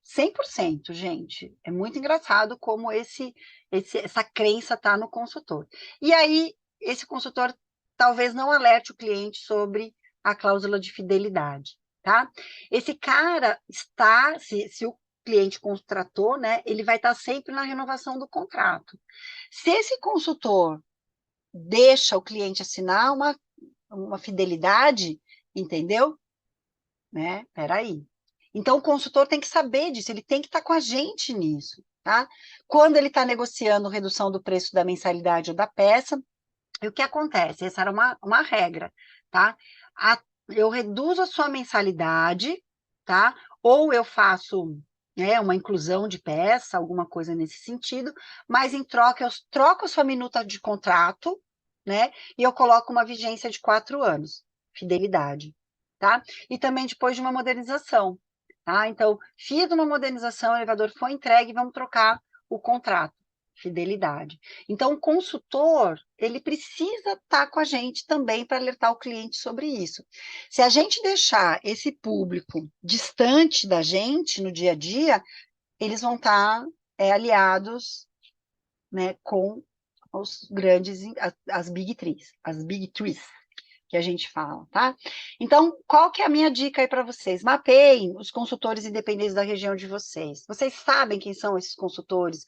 100%, gente. É muito engraçado como essa crença tá no consultor. E aí, esse consultor talvez não alerte o cliente sobre a cláusula de fidelidade, tá? Esse cara está, se o cliente contratou, né, ele vai estar sempre na renovação do contrato. Se esse consultor deixa o cliente assinar uma fidelidade, entendeu? Né? Peraí. Então, o consultor tem que saber disso, ele tem que estar com a gente nisso, tá? Quando ele está negociando redução do preço da mensalidade ou da peça, e o que acontece? Essa era uma regra, tá? Eu reduzo a sua mensalidade, tá? Ou eu faço uma inclusão de peça, alguma coisa nesse sentido, mas em troca eu troco a sua minuta de contrato, né? E eu coloco uma vigência de 4 anos, fidelidade, tá? E também depois de uma modernização, tá? Então, fiz uma modernização, o elevador foi entregue, vamos trocar o contrato, fidelidade. Então, o consultor, ele precisa estar com a gente também para alertar o cliente sobre isso. Se a gente deixar esse público distante da gente no dia a dia, eles vão estar aliados, né, com os grandes, as Big Trees, que a gente fala, tá? Então, qual que é a minha dica aí para vocês? Mapeiem os consultores independentes da região de vocês. Vocês sabem quem são esses consultores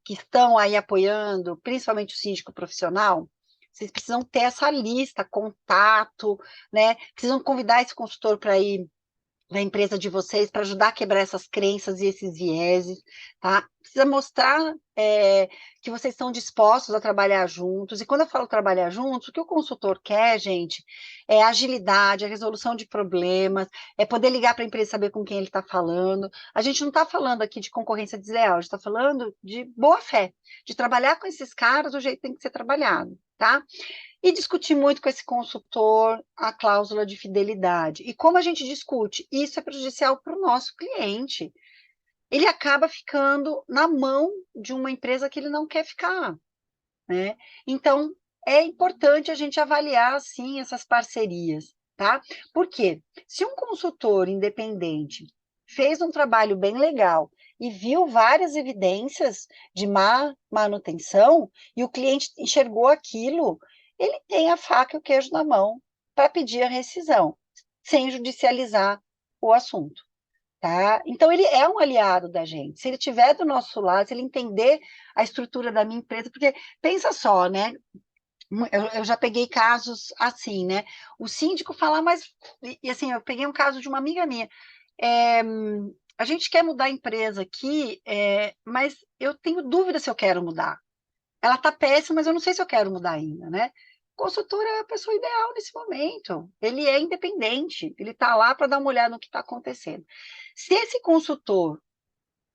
que estão aí apoiando, principalmente o síndico profissional? Vocês precisam ter essa lista, contato, né? Precisam convidar esse consultor para ir da empresa de vocês para ajudar a quebrar essas crenças e esses vieses, tá? Precisa mostrar que vocês estão dispostos a trabalhar juntos. E quando eu falo trabalhar juntos, o que o consultor quer, gente, é agilidade, a resolução de problemas, é poder ligar para a empresa e saber com quem ele está falando. A gente não está falando aqui de concorrência desleal, a gente está falando de boa fé, de trabalhar com esses caras do jeito que tem que ser trabalhado, tá? E discutir muito com esse consultor a cláusula de fidelidade. E como a gente discute? Isso é prejudicial para o nosso cliente. Ele acaba ficando na mão de uma empresa que ele não quer ficar, né? Então, é importante a gente avaliar, assim, essas parcerias, tá? Por quê? Se um consultor independente fez um trabalho bem legal e viu várias evidências de má manutenção, e o cliente enxergou aquilo, ele tem a faca e o queijo na mão para pedir a rescisão, sem judicializar o assunto, tá? Então, ele é um aliado da gente. Se ele estiver do nosso lado, se ele entender a estrutura da minha empresa, porque pensa só, né? Eu já peguei casos assim, né? O síndico fala, mas... E assim, eu peguei um caso de uma amiga minha. A gente quer mudar a empresa aqui, mas eu tenho dúvida se eu quero mudar. Ela está péssima, mas eu não sei se eu quero mudar ainda, né? O consultor é a pessoa ideal nesse momento. Ele é independente, ele está lá para dar uma olhada no que está acontecendo. Se esse consultor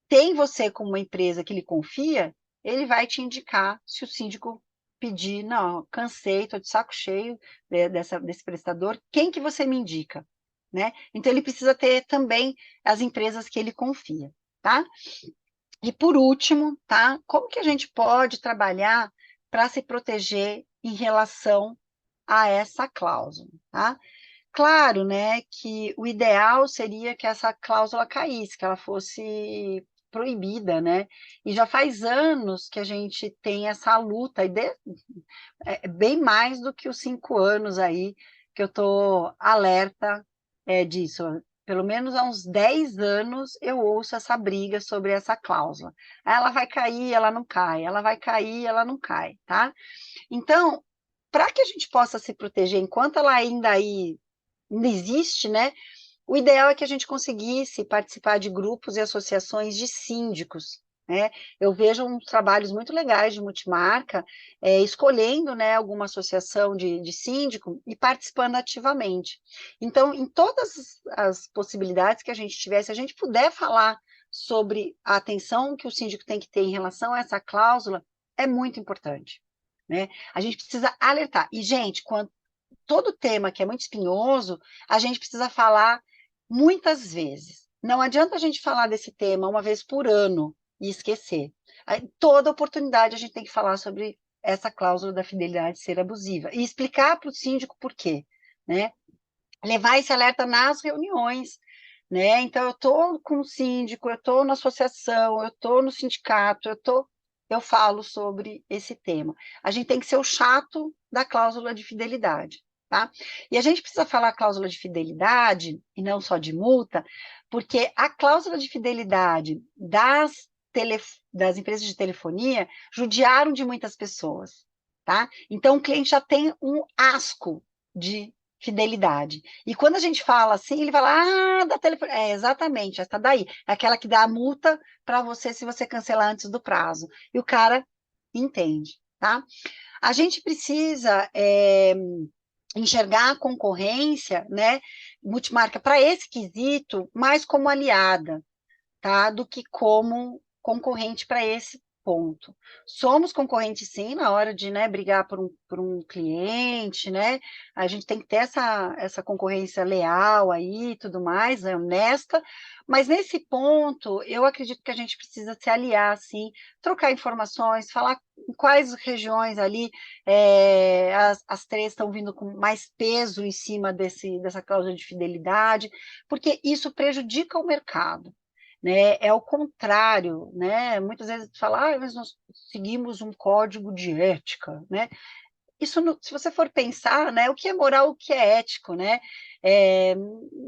tem você como uma empresa que ele confia, ele vai te indicar se o síndico pedir, não, cansei, estou de saco cheio desse prestador, quem que você me indica? Né? Então, ele precisa ter também as empresas que ele confia, tá? E, por último, tá? Como que a gente pode trabalhar para se proteger em relação a essa cláusula, tá? Claro, né, que o ideal seria que essa cláusula caísse, que ela fosse proibida, né? E já faz anos que a gente tem essa luta, bem mais do que os 5 anos aí que eu estou alerta disso. Pelo menos há uns 10 anos eu ouço essa briga sobre essa cláusula. Ela vai cair, ela não cai, ela vai cair, ela não cai, tá? Então, para que a gente possa se proteger enquanto ela ainda existe, né? O ideal é que a gente conseguisse participar de grupos e associações de síndicos, né? Eu vejo uns trabalhos muito legais de multimarca, escolhendo, né, alguma associação de síndico e participando ativamente. Então, em todas as possibilidades que a gente tiver, se a gente puder falar sobre a atenção que o síndico tem que ter em relação a essa cláusula, é muito importante, né? A gente precisa alertar. E, gente, todo tema que é muito espinhoso, a gente precisa falar muitas vezes, não adianta a gente falar desse tema uma vez por ano e esquecer. Toda oportunidade a gente tem que falar sobre essa cláusula da fidelidade ser abusiva e explicar para o síndico por quê, né? Levar esse alerta nas reuniões, né? Então, eu estou com o síndico, eu estou na associação, eu estou no sindicato, eu falo sobre esse tema. A gente tem que ser o chato da cláusula de fidelidade, tá? E a gente precisa falar cláusula de fidelidade, e não só de multa, porque a cláusula de fidelidade das empresas de telefonia judiaram de muitas pessoas, tá? Então, o cliente já tem um asco de fidelidade. E quando a gente fala assim, ele fala, da telefone. É, exatamente, essa daí. É aquela que dá a multa para você se você cancelar antes do prazo. E o cara entende, tá? A gente precisa enxergar a concorrência, né, multimarca, para esse quesito, mais como aliada, tá? Do que como concorrente para esse ponto. Somos concorrentes, sim, na hora de, né, brigar por um cliente, né? A gente tem que ter essa concorrência leal aí e tudo mais, né, honesta, mas nesse ponto, eu acredito que a gente precisa se aliar, assim, trocar informações, falar em quais regiões ali as três estão vindo com mais peso em cima dessa cláusula de fidelidade, porque isso prejudica o mercado, né? É o contrário, né? Muitas vezes fala, mas nós seguimos um código de ética, né? Isso, se você for pensar, né, o que é moral, o que é ético, né?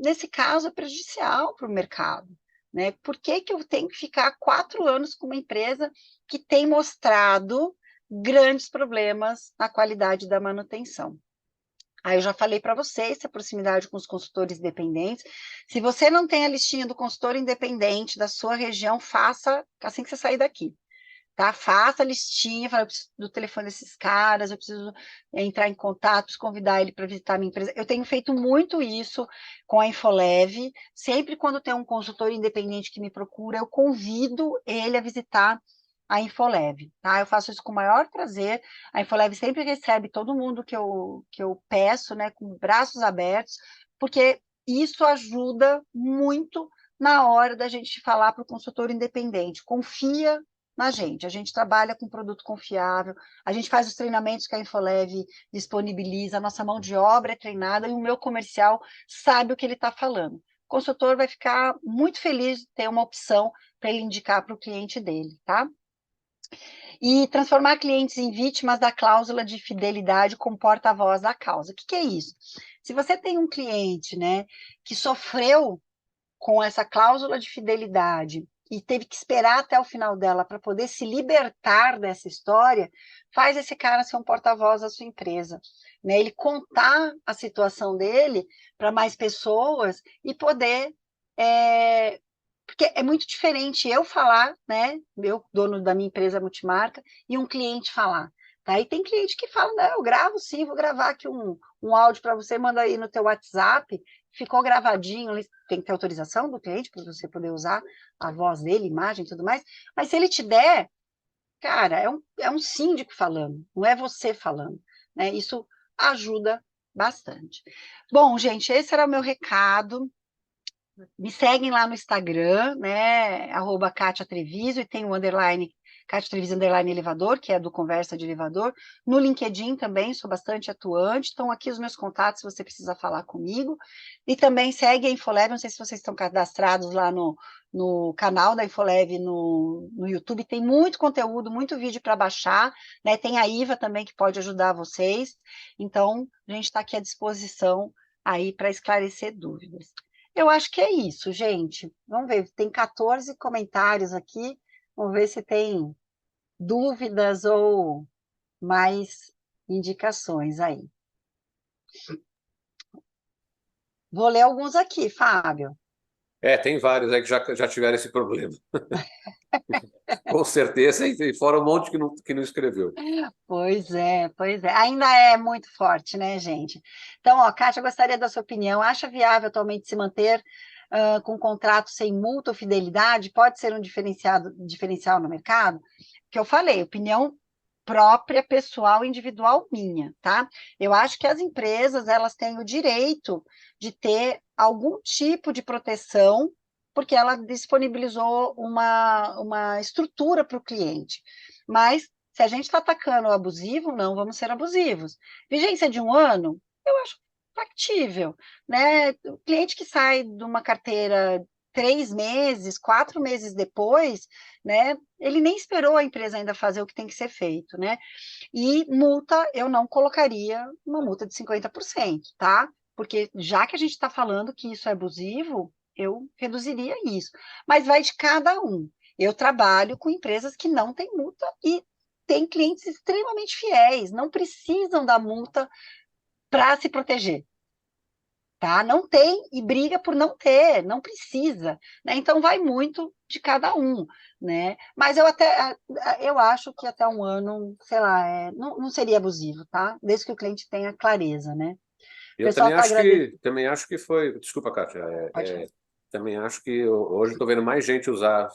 Nesse caso, é prejudicial para o mercado, né? Por que que eu tenho que ficar 4 anos com uma empresa que tem mostrado grandes problemas na qualidade da manutenção? Aí eu já falei para vocês, a proximidade com os consultores independentes. Se você não tem a listinha do consultor independente da sua região, faça assim que você sair daqui, tá? Faça a listinha, fala, eu preciso do telefone desses caras, eu preciso entrar em contato, preciso convidar ele para visitar a minha empresa. Eu tenho feito muito isso com a Infoleve. Sempre quando tem um consultor independente que me procura, eu convido ele a visitar a Infoleve, tá? Eu faço isso com o maior prazer. A Infoleve sempre recebe todo mundo que eu peço, né, com braços abertos, porque isso ajuda muito na hora da gente falar para o consultor independente. Confia na gente. A gente trabalha com produto confiável, a gente faz os treinamentos que a Infoleve disponibiliza, a nossa mão de obra é treinada e o meu comercial sabe o que ele está falando. O consultor vai ficar muito feliz de ter uma opção para ele indicar para o cliente dele, tá? E transformar clientes em vítimas da cláusula de fidelidade como porta-voz da causa. O que é isso? Se você tem um cliente, né, que sofreu com essa cláusula de fidelidade e teve que esperar até o final dela para poder se libertar dessa história, faz esse cara ser um porta-voz da sua empresa, né? Ele contar a situação dele para mais pessoas e poder porque é muito diferente eu falar, né, eu, dono da minha empresa multimarca, e um cliente falar. Tá? E tem cliente que fala, não, eu gravo sim, vou gravar aqui um áudio para você, manda aí no teu WhatsApp, ficou gravadinho, tem que ter autorização do cliente para você poder usar a voz dele, imagem e tudo mais, mas se ele te der, cara, é um síndico falando, não é você falando, né? Isso ajuda bastante. Bom, gente, esse era o meu recado. Me seguem lá no Instagram, né, @Kátia Treviso, e tem o underline, Kátia Treviso underline elevador, que é do Conversa de Elevador. No LinkedIn também, sou bastante atuante, estão aqui os meus contatos se você precisa falar comigo. E também segue a Infoleve, não sei se vocês estão cadastrados lá no canal da Infoleve no YouTube, tem muito conteúdo, muito vídeo para baixar, né, tem a Iva também que pode ajudar vocês, então a gente está aqui à disposição aí para esclarecer dúvidas. Eu acho que é isso, gente. Vamos ver, tem 14 comentários aqui. Vamos ver se tem dúvidas ou mais indicações aí. Vou ler alguns aqui, Fábio. Tem vários aí que já tiveram esse problema. Com certeza, e fora um monte que não escreveu. Pois é, pois é. Ainda é muito forte, né, gente? Então, ó, Kátia, eu gostaria da sua opinião. Acha viável atualmente se manter com contrato sem multa ou fidelidade? Pode ser um diferencial no mercado? Que eu falei, opinião própria, pessoal, individual minha, tá? Eu acho que as empresas, elas têm o direito de ter algum tipo de proteção, porque ela disponibilizou uma estrutura para o cliente. Mas, se a gente está atacando o abusivo, não vamos ser abusivos. Vigência de 1 ano, eu acho factível, né? O cliente que sai de uma carteira 3 meses, 4 meses depois, né? Ele nem esperou a empresa ainda fazer o que tem que ser feito, né? E multa, eu não colocaria uma multa de 50%, tá? Porque já que a gente está falando que isso é abusivo, eu reduziria isso. Mas vai de cada um. Eu trabalho com empresas que não têm multa e têm clientes extremamente fiéis, não precisam da multa para se proteger. Tá? Não tem e briga por não ter, não precisa, né? Então vai muito de cada um, né? Mas eu acho que até 1 ano, sei lá, não seria abusivo, tá? Desde que o cliente tenha clareza, né? O Eu pessoal está agradecendo. também acho que foi. Desculpa, Kátia. Pode falar. Também acho que hoje estou vendo mais gente usar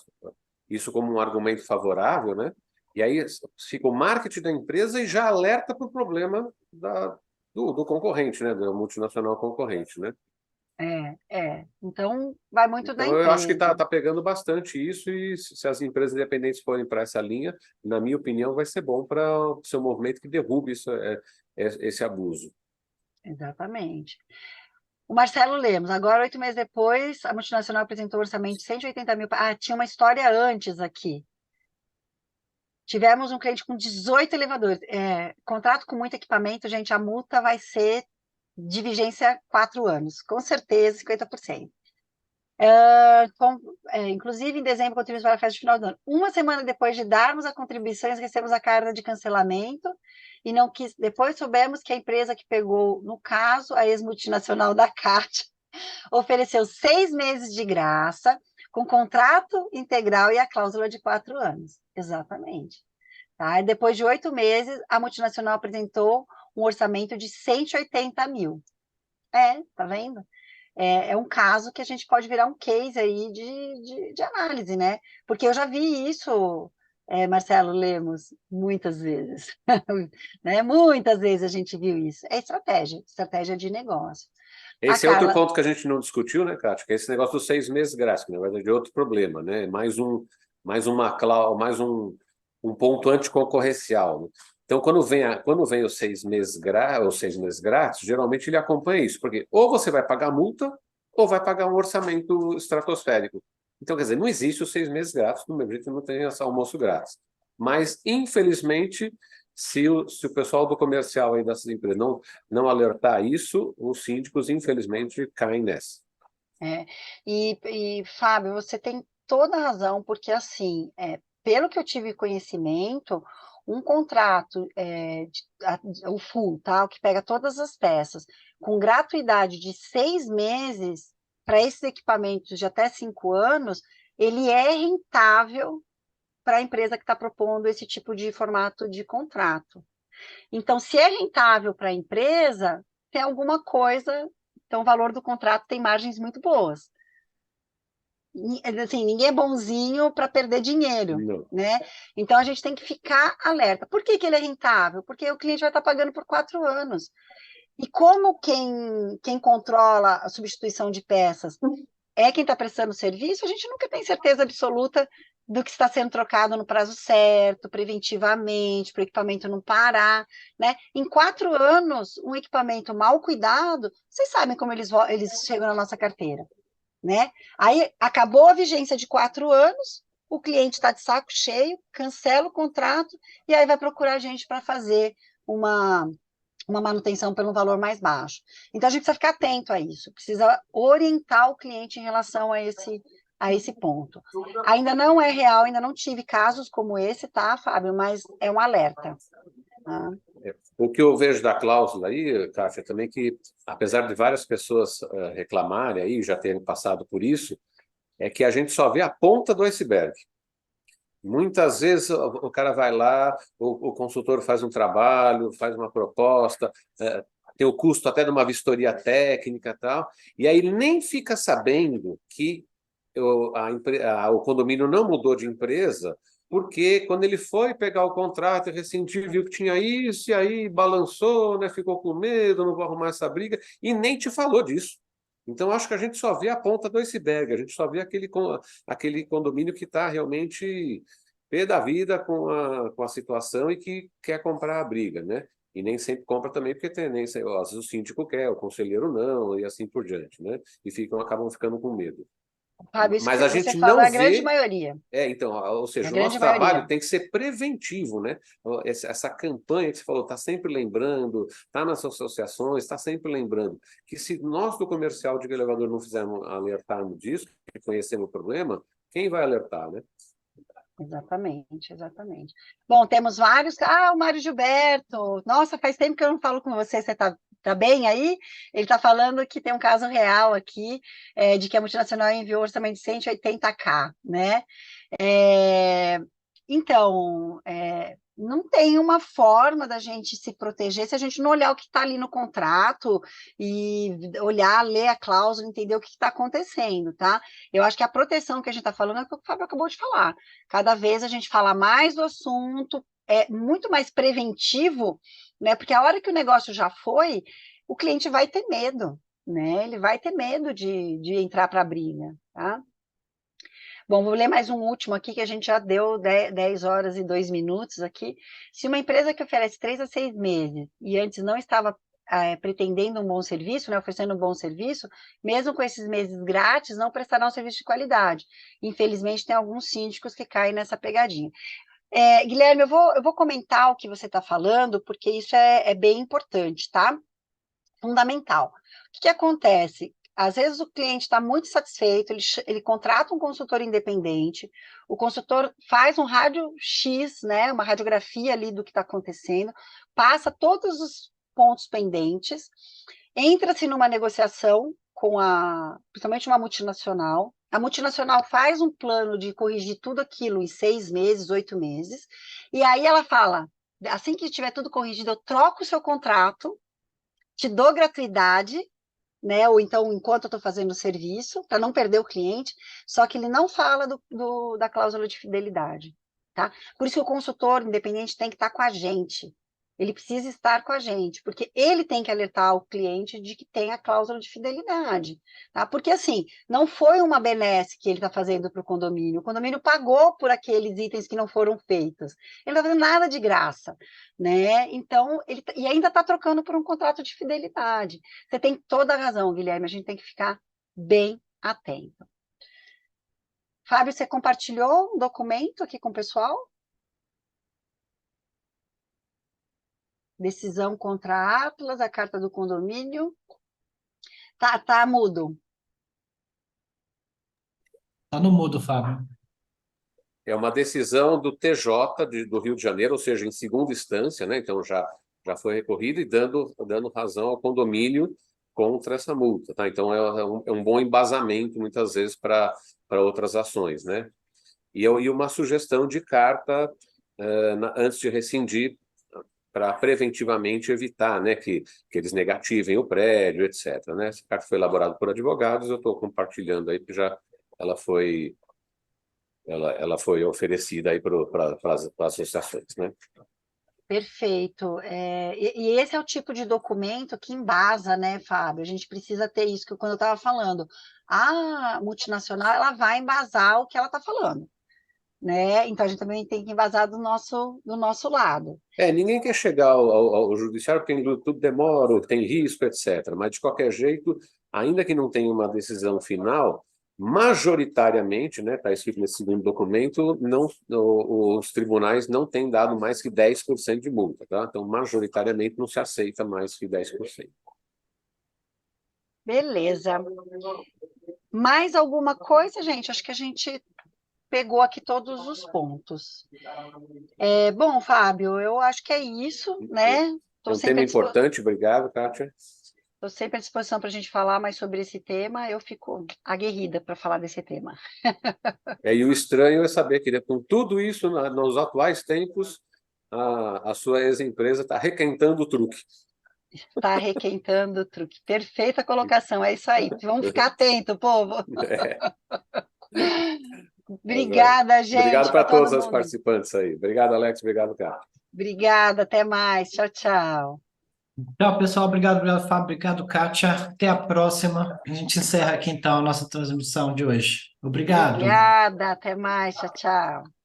isso como um argumento favorável, né? E aí fica o marketing da empresa e já alerta para o problema do concorrente, né? Do multinacional concorrente, né? Então vai muito da Então eu acho que empresa. tá pegando bastante isso, e se as empresas independentes forem para essa linha, na minha opinião, vai ser bom para o seu movimento que derrube esse abuso. Exatamente. O Marcelo Lemos, agora 8 meses depois, a multinacional apresentou um orçamento de 180 mil. Ah, tinha uma história antes aqui. Tivemos um cliente com 18 elevadores. Contrato com muito equipamento, gente, a multa vai ser de vigência 4 anos, com certeza, 50%. Inclusive, em dezembro, contribuímos para a festa de final do ano. 1 semana depois de darmos a contribuições, recebemos a carta de cancelamento e não quis. Depois soubemos que a empresa que pegou, no caso, a ex-multinacional da CAT, ofereceu 6 meses de graça, com contrato integral e a cláusula de 4 anos. Exatamente. Tá? E depois de 8 meses, a multinacional apresentou um orçamento de 180 mil. Tá vendo? É um caso que a gente pode virar um case aí de análise, né? Porque eu já vi isso, Marcelo Lemos, muitas vezes. Né? Muitas vezes a gente viu isso. É estratégia de negócio. A Esse é outro Carla, ponto que a gente não discutiu, né, Kátia? Que é esse negócio dos 6 meses grátis, que na verdade é outro problema, né? Um ponto anticoncorrencial, né? Então, quando vem os 6 meses os 6 meses grátis, geralmente ele acompanha isso, porque ou você vai pagar multa ou vai pagar um orçamento estratosférico. Então, quer dizer, não existe os 6 meses grátis, do mesmo jeito que não tem esse almoço grátis. Mas, infelizmente, se o pessoal do comercial aí dessas empresas não alertar isso, os síndicos, infelizmente, caem nessa. Fábio, você tem toda a razão, porque assim, pelo que eu tive conhecimento, um contrato, o full, tá? O que pega todas as peças, com gratuidade de 6 meses, para esses equipamentos de até 5 anos, ele é rentável para a empresa que está propondo esse tipo de formato de contrato. Então, se é rentável para a empresa, tem alguma coisa, então o valor do contrato tem margens muito boas. Assim, ninguém é bonzinho para perder dinheiro, Não. né? Então a gente tem que ficar alerta. Por que ele é rentável? Porque o cliente vai estar pagando por 4 anos. E como quem controla a substituição de peças é quem está prestando serviço, a gente nunca tem certeza absoluta do que está sendo trocado no prazo certo, preventivamente, para o equipamento não parar, né? Em 4 anos, um equipamento mal cuidado, vocês sabem como eles chegam na nossa carteira, né? Aí acabou a vigência de 4 anos, o cliente está de saco cheio, cancela o contrato e aí vai procurar a gente para fazer uma manutenção pelo valor mais baixo. Então a gente precisa ficar atento a isso, precisa orientar o cliente em relação a esse ponto. Ainda não é real, ainda não tive casos como esse, tá, Fábio? Mas é um alerta. Tá? O que eu vejo da cláusula aí, Kátia, também que, apesar de várias pessoas reclamarem aí, já terem passado por isso, é que a gente só vê a ponta do iceberg. Muitas vezes o cara vai lá, o consultor faz um trabalho, faz uma proposta, tem o custo até de uma vistoria técnica e tal, e aí ele nem fica sabendo que o condomínio não mudou de empresa, porque quando ele foi pegar o contrato e rescindir, viu que tinha isso, e aí balançou, né, ficou com medo, não vou arrumar essa briga, e nem te falou disso. Então, acho que a gente só vê a ponta do iceberg, a gente só vê aquele condomínio que está realmente pé da vida com a situação e que quer comprar a briga, né? E nem sempre compra também, porque tem, nem, às vezes o síndico quer, o conselheiro não, e assim por diante, né? E acabam ficando com medo. Fábio, isso Mas que a você gente falou é não a grande vê. maioria. Então, ou A seja, o grande nosso trabalho maioria. tem que ser preventivo, né? Essa campanha que você falou, está sempre lembrando, está nas associações, está sempre lembrando que se nós do comercial de elevador não fizermos alertarmos disso, que conhecemos o problema, quem vai alertar, né? Exatamente, exatamente. Bom, temos vários. Ah, o Mário Gilberto. Nossa, faz tempo que eu não falo com você. Você tá bem aí? Ele está falando que tem um caso real aqui, de que a multinacional enviou um orçamento de 180K, né? É, então, não tem uma forma da gente se proteger se a gente não olhar o que está ali no contrato e olhar, ler a cláusula, entender o que está acontecendo, tá? Eu acho que a proteção que a gente está falando é o que o Fábio acabou de falar. Cada vez a gente fala mais do assunto, é muito mais preventivo, né? Porque a hora que o negócio já foi, o cliente vai ter medo, né? Ele vai ter medo de entrar para a briga, tá? Bom, vou ler mais um último aqui, que a gente já deu 10 horas e 2 minutos aqui. Se uma empresa que oferece 3 a 6 meses e antes não estava pretendendo um bom serviço, né, oferecendo um bom serviço, mesmo com esses meses grátis, não prestará um serviço de qualidade. Infelizmente, tem alguns síndicos que caem nessa pegadinha. Guilherme, eu vou comentar o que você está falando, porque isso é bem importante, tá? Fundamental. O que acontece? Às vezes o cliente está muito satisfeito, ele contrata um consultor independente, o consultor faz um rádio X, né, uma radiografia ali do que está acontecendo, passa todos os pontos pendentes, entra-se numa negociação principalmente uma multinacional, a multinacional faz um plano de corrigir tudo aquilo em 6 meses, 8 meses, e aí ela fala, assim que tiver tudo corrigido, eu troco o seu contrato, te dou gratuidade, né? Ou então, enquanto eu estou fazendo o serviço, para não perder o cliente, só que ele não fala da cláusula de fidelidade, tá? Por isso que o consultor independente tem que estar com a gente. Ele precisa estar com a gente, porque ele tem que alertar o cliente de que tem a cláusula de fidelidade, tá? Porque, assim, não foi uma benesse que ele está fazendo para o condomínio pagou por aqueles itens que não foram feitos. Ele não está fazendo nada de graça, né? Então, e ainda está trocando por um contrato de fidelidade. Você tem toda a razão, Guilherme, a gente tem que ficar bem atento. Fábio, você compartilhou um documento aqui com o pessoal? Decisão contra a Atlas, a carta do condomínio. Tá mudo. Tá no mudo, Fábio. É uma decisão do TJ do Rio de Janeiro, ou seja, em segunda instância, né? Então já foi recorrido e dando razão ao condomínio contra essa multa, tá? Então é um bom embasamento, muitas vezes, para outras ações, né? E uma sugestão de carta antes de rescindir, para preventivamente evitar, né, que eles negativem o prédio, etc., né? Essa carta foi elaborada por advogados, eu estou compartilhando aí, porque já ela foi oferecida aí para as associações, né? Perfeito. E esse é o tipo de documento que embasa, né, Fábio? A gente precisa ter isso, que quando eu estava falando, a multinacional ela vai embasar o que ela está falando, né? Então a gente também tem que embasar do nosso lado. Ninguém quer chegar ao judiciário porque tudo demora, tem risco, etc. Mas, de qualquer jeito, ainda que não tenha uma decisão final, majoritariamente, né, está escrito nesse segundo documento, não, os tribunais não têm dado mais que 10% de multa, tá? Então, majoritariamente, não se aceita mais que 10%. Beleza. Mais alguma coisa, gente? Acho que a gente pegou aqui todos os pontos. Bom, Fábio, eu acho que é isso, né? É Estou um tema sempre importante, obrigado, Kátia. à disposição para a gente falar mais sobre esse tema. Eu fico aguerrida para falar desse tema. E o estranho é saber que, com tudo isso, nos atuais tempos, a sua ex-empresa está requentando o truque. Está requentando o truque. Perfeita colocação, é isso aí. Vamos ficar atento, povo. Obrigada, Obrigado gente, para para todos todo os mundo. participantes aí. Obrigado, Alex. Obrigado, Kátia. Obrigada, até mais. Tchau, tchau. Tchau, pessoal. Obrigado, Fábio. Obrigado, Kátia. Até a próxima. A gente encerra aqui, então, a nossa transmissão de hoje. Obrigado. Obrigada, até mais, tchau, tchau.